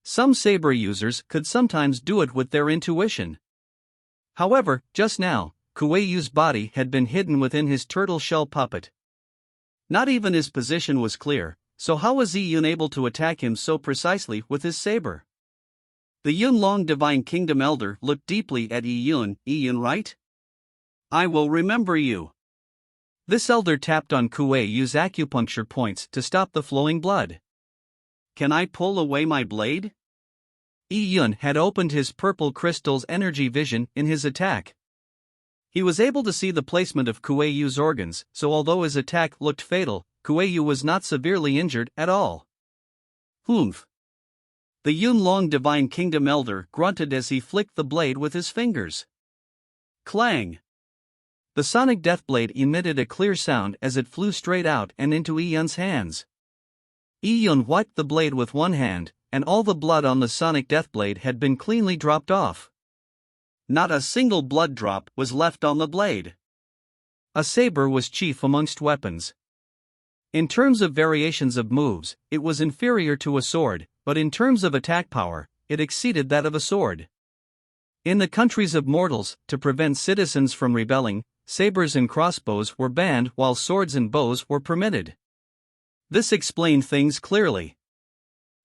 Some saber users could sometimes do it with their intuition. However, just now, Kuei-Yu's body had been hidden within his turtle shell puppet. Not even his position was clear, so how was Yi Yun able to attack him so precisely with his saber? The Yunlong Divine Kingdom elder looked deeply at Yi Yun. Yi Yun, right? I will remember you. This elder tapped on Kuei-Yu's acupuncture points to stop the flowing blood. Can I pull away my blade? Yi Yun had opened his purple crystal's energy vision in his attack. He was able to see the placement of Kuei-Yu's organs, so although his attack looked fatal, Kuei-Yu was not severely injured at all. Humph! The Yunlong Divine Kingdom elder grunted as he flicked the blade with his fingers. Clang! The sonic deathblade emitted a clear sound as it flew straight out and into Yi Yun's hands. Yi Yun wiped the blade with one hand, and all the blood on the sonic deathblade had been cleanly dropped off. Not a single blood drop was left on the blade. A saber was chief amongst weapons. In terms of variations of moves, it was inferior to a sword, but in terms of attack power, it exceeded that of a sword. In the countries of mortals, to prevent citizens from rebelling, sabers and crossbows were banned while swords and bows were permitted. This explained things clearly.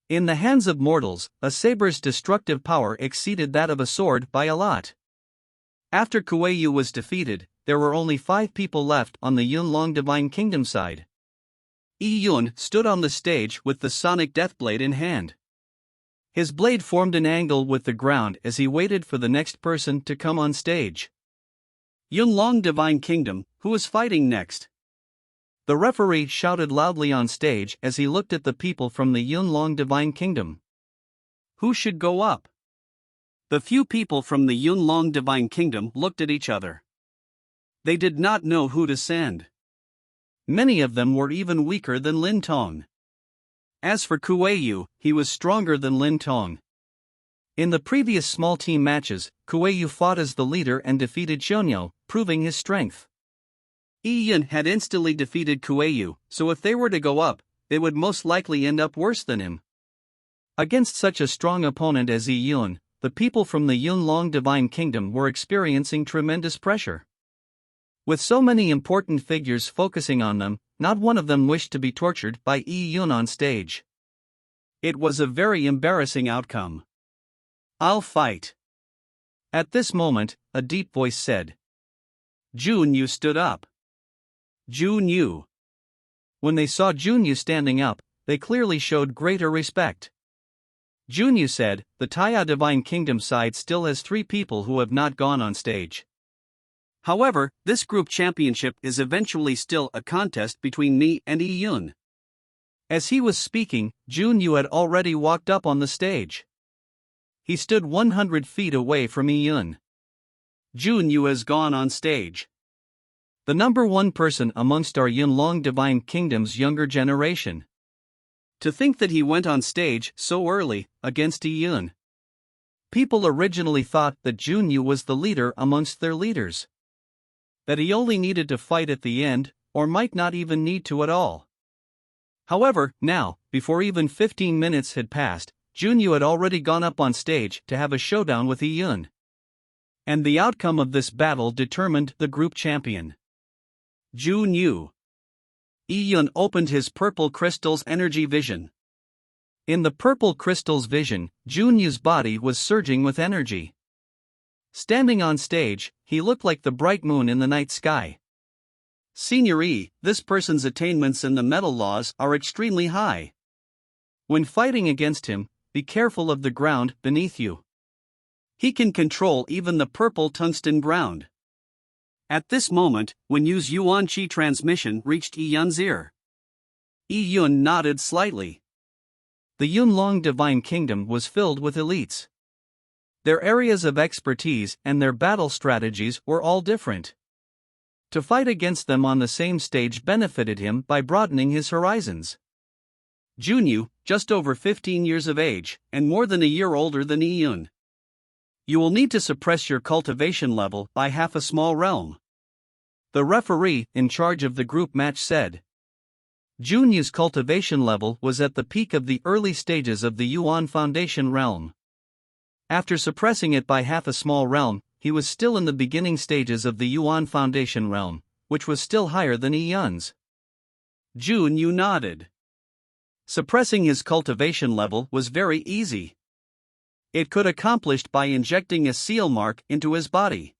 In the hands of mortals, a saber's destructive power exceeded that of a sword by a lot. After Kuei-Yu was defeated, there were only 5 people left on the Yunlong Divine Kingdom side. Yi Yun stood on the stage with the sonic deathblade in hand. His blade formed an angle with the ground as he waited for the next person to come on stage. Yunlong Divine Kingdom, who is fighting next? The referee shouted loudly on stage as he looked at the people from the Yunlong Divine Kingdom. Who should go up? The few people from the Yunlong Divine Kingdom looked at each other. They did not know who to send. Many of them were even weaker than Lin Tong. As for Kuei-Yu, he was stronger than Lin Tong. In the previous small team matches, Kuei-Yu fought as the leader and defeated Shunyo, proving his strength. Yi Yun had instantly defeated Kuei-Yu, so if they were to go up, they would most likely end up worse than him. Against such a strong opponent as Yi Yun, the people from the Yunlong Divine Kingdom were experiencing tremendous pressure. With so many important figures focusing on them, not one of them wished to be tortured by Yi Yun on stage. It was a very embarrassing outcome. I'll fight. At this moment, a deep voice said. Junyu stood up. Junyu. When they saw Junyu standing up, they clearly showed greater respect. Junyu said, "The Taya Divine Kingdom side still has 3 people who have not gone on stage. However, this group championship is eventually still a contest between me and Yi-Yun." As he was speaking, Junyu had already walked up on the stage. He stood 100 feet away from Yi-Yun. Junyu has gone on stage. The number 1 person amongst our Yunlong Divine Kingdom's younger generation. To think that he went on stage so early, against Yi-Yun. People originally thought that Junyu was the leader amongst their leaders. That he only needed to fight at the end, or might not even need to at all. However, now, before even 15 minutes had passed, Junyu had already gone up on stage to have a showdown with Yi-Yun. And the outcome of this battle determined the group champion. Junyu. Yi-Yun opened his purple crystal's energy vision. In the purple crystal's vision, Junyu's body was surging with energy. Standing on stage, he looked like the bright moon in the night sky. Senior E, this person's attainments in the metal laws are extremely high. When fighting against him, be careful of the ground beneath you. He can control even the purple tungsten ground. At this moment, when Yu's Yuan Qi transmission reached Yi-Yun's ear, Yi-Yun nodded slightly. The Yunlong Divine Kingdom was filled with elites. Their areas of expertise and their battle strategies were all different. To fight against them on the same stage benefited him by broadening his horizons. Junyu, just over 15 years of age, and more than a year older than Yi-Yun. You will need to suppress your cultivation level by half a small realm. The referee, in charge of the group match, said. Junyu's cultivation level was at the peak of the early stages of the Yuan Foundation realm. After suppressing it by half a small realm, he was still in the beginning stages of the Yuan Foundation realm, which was still higher than Yi-Yun's. Junyu nodded. Suppressing his cultivation level was very easy. It could accomplished by injecting a seal mark into his body.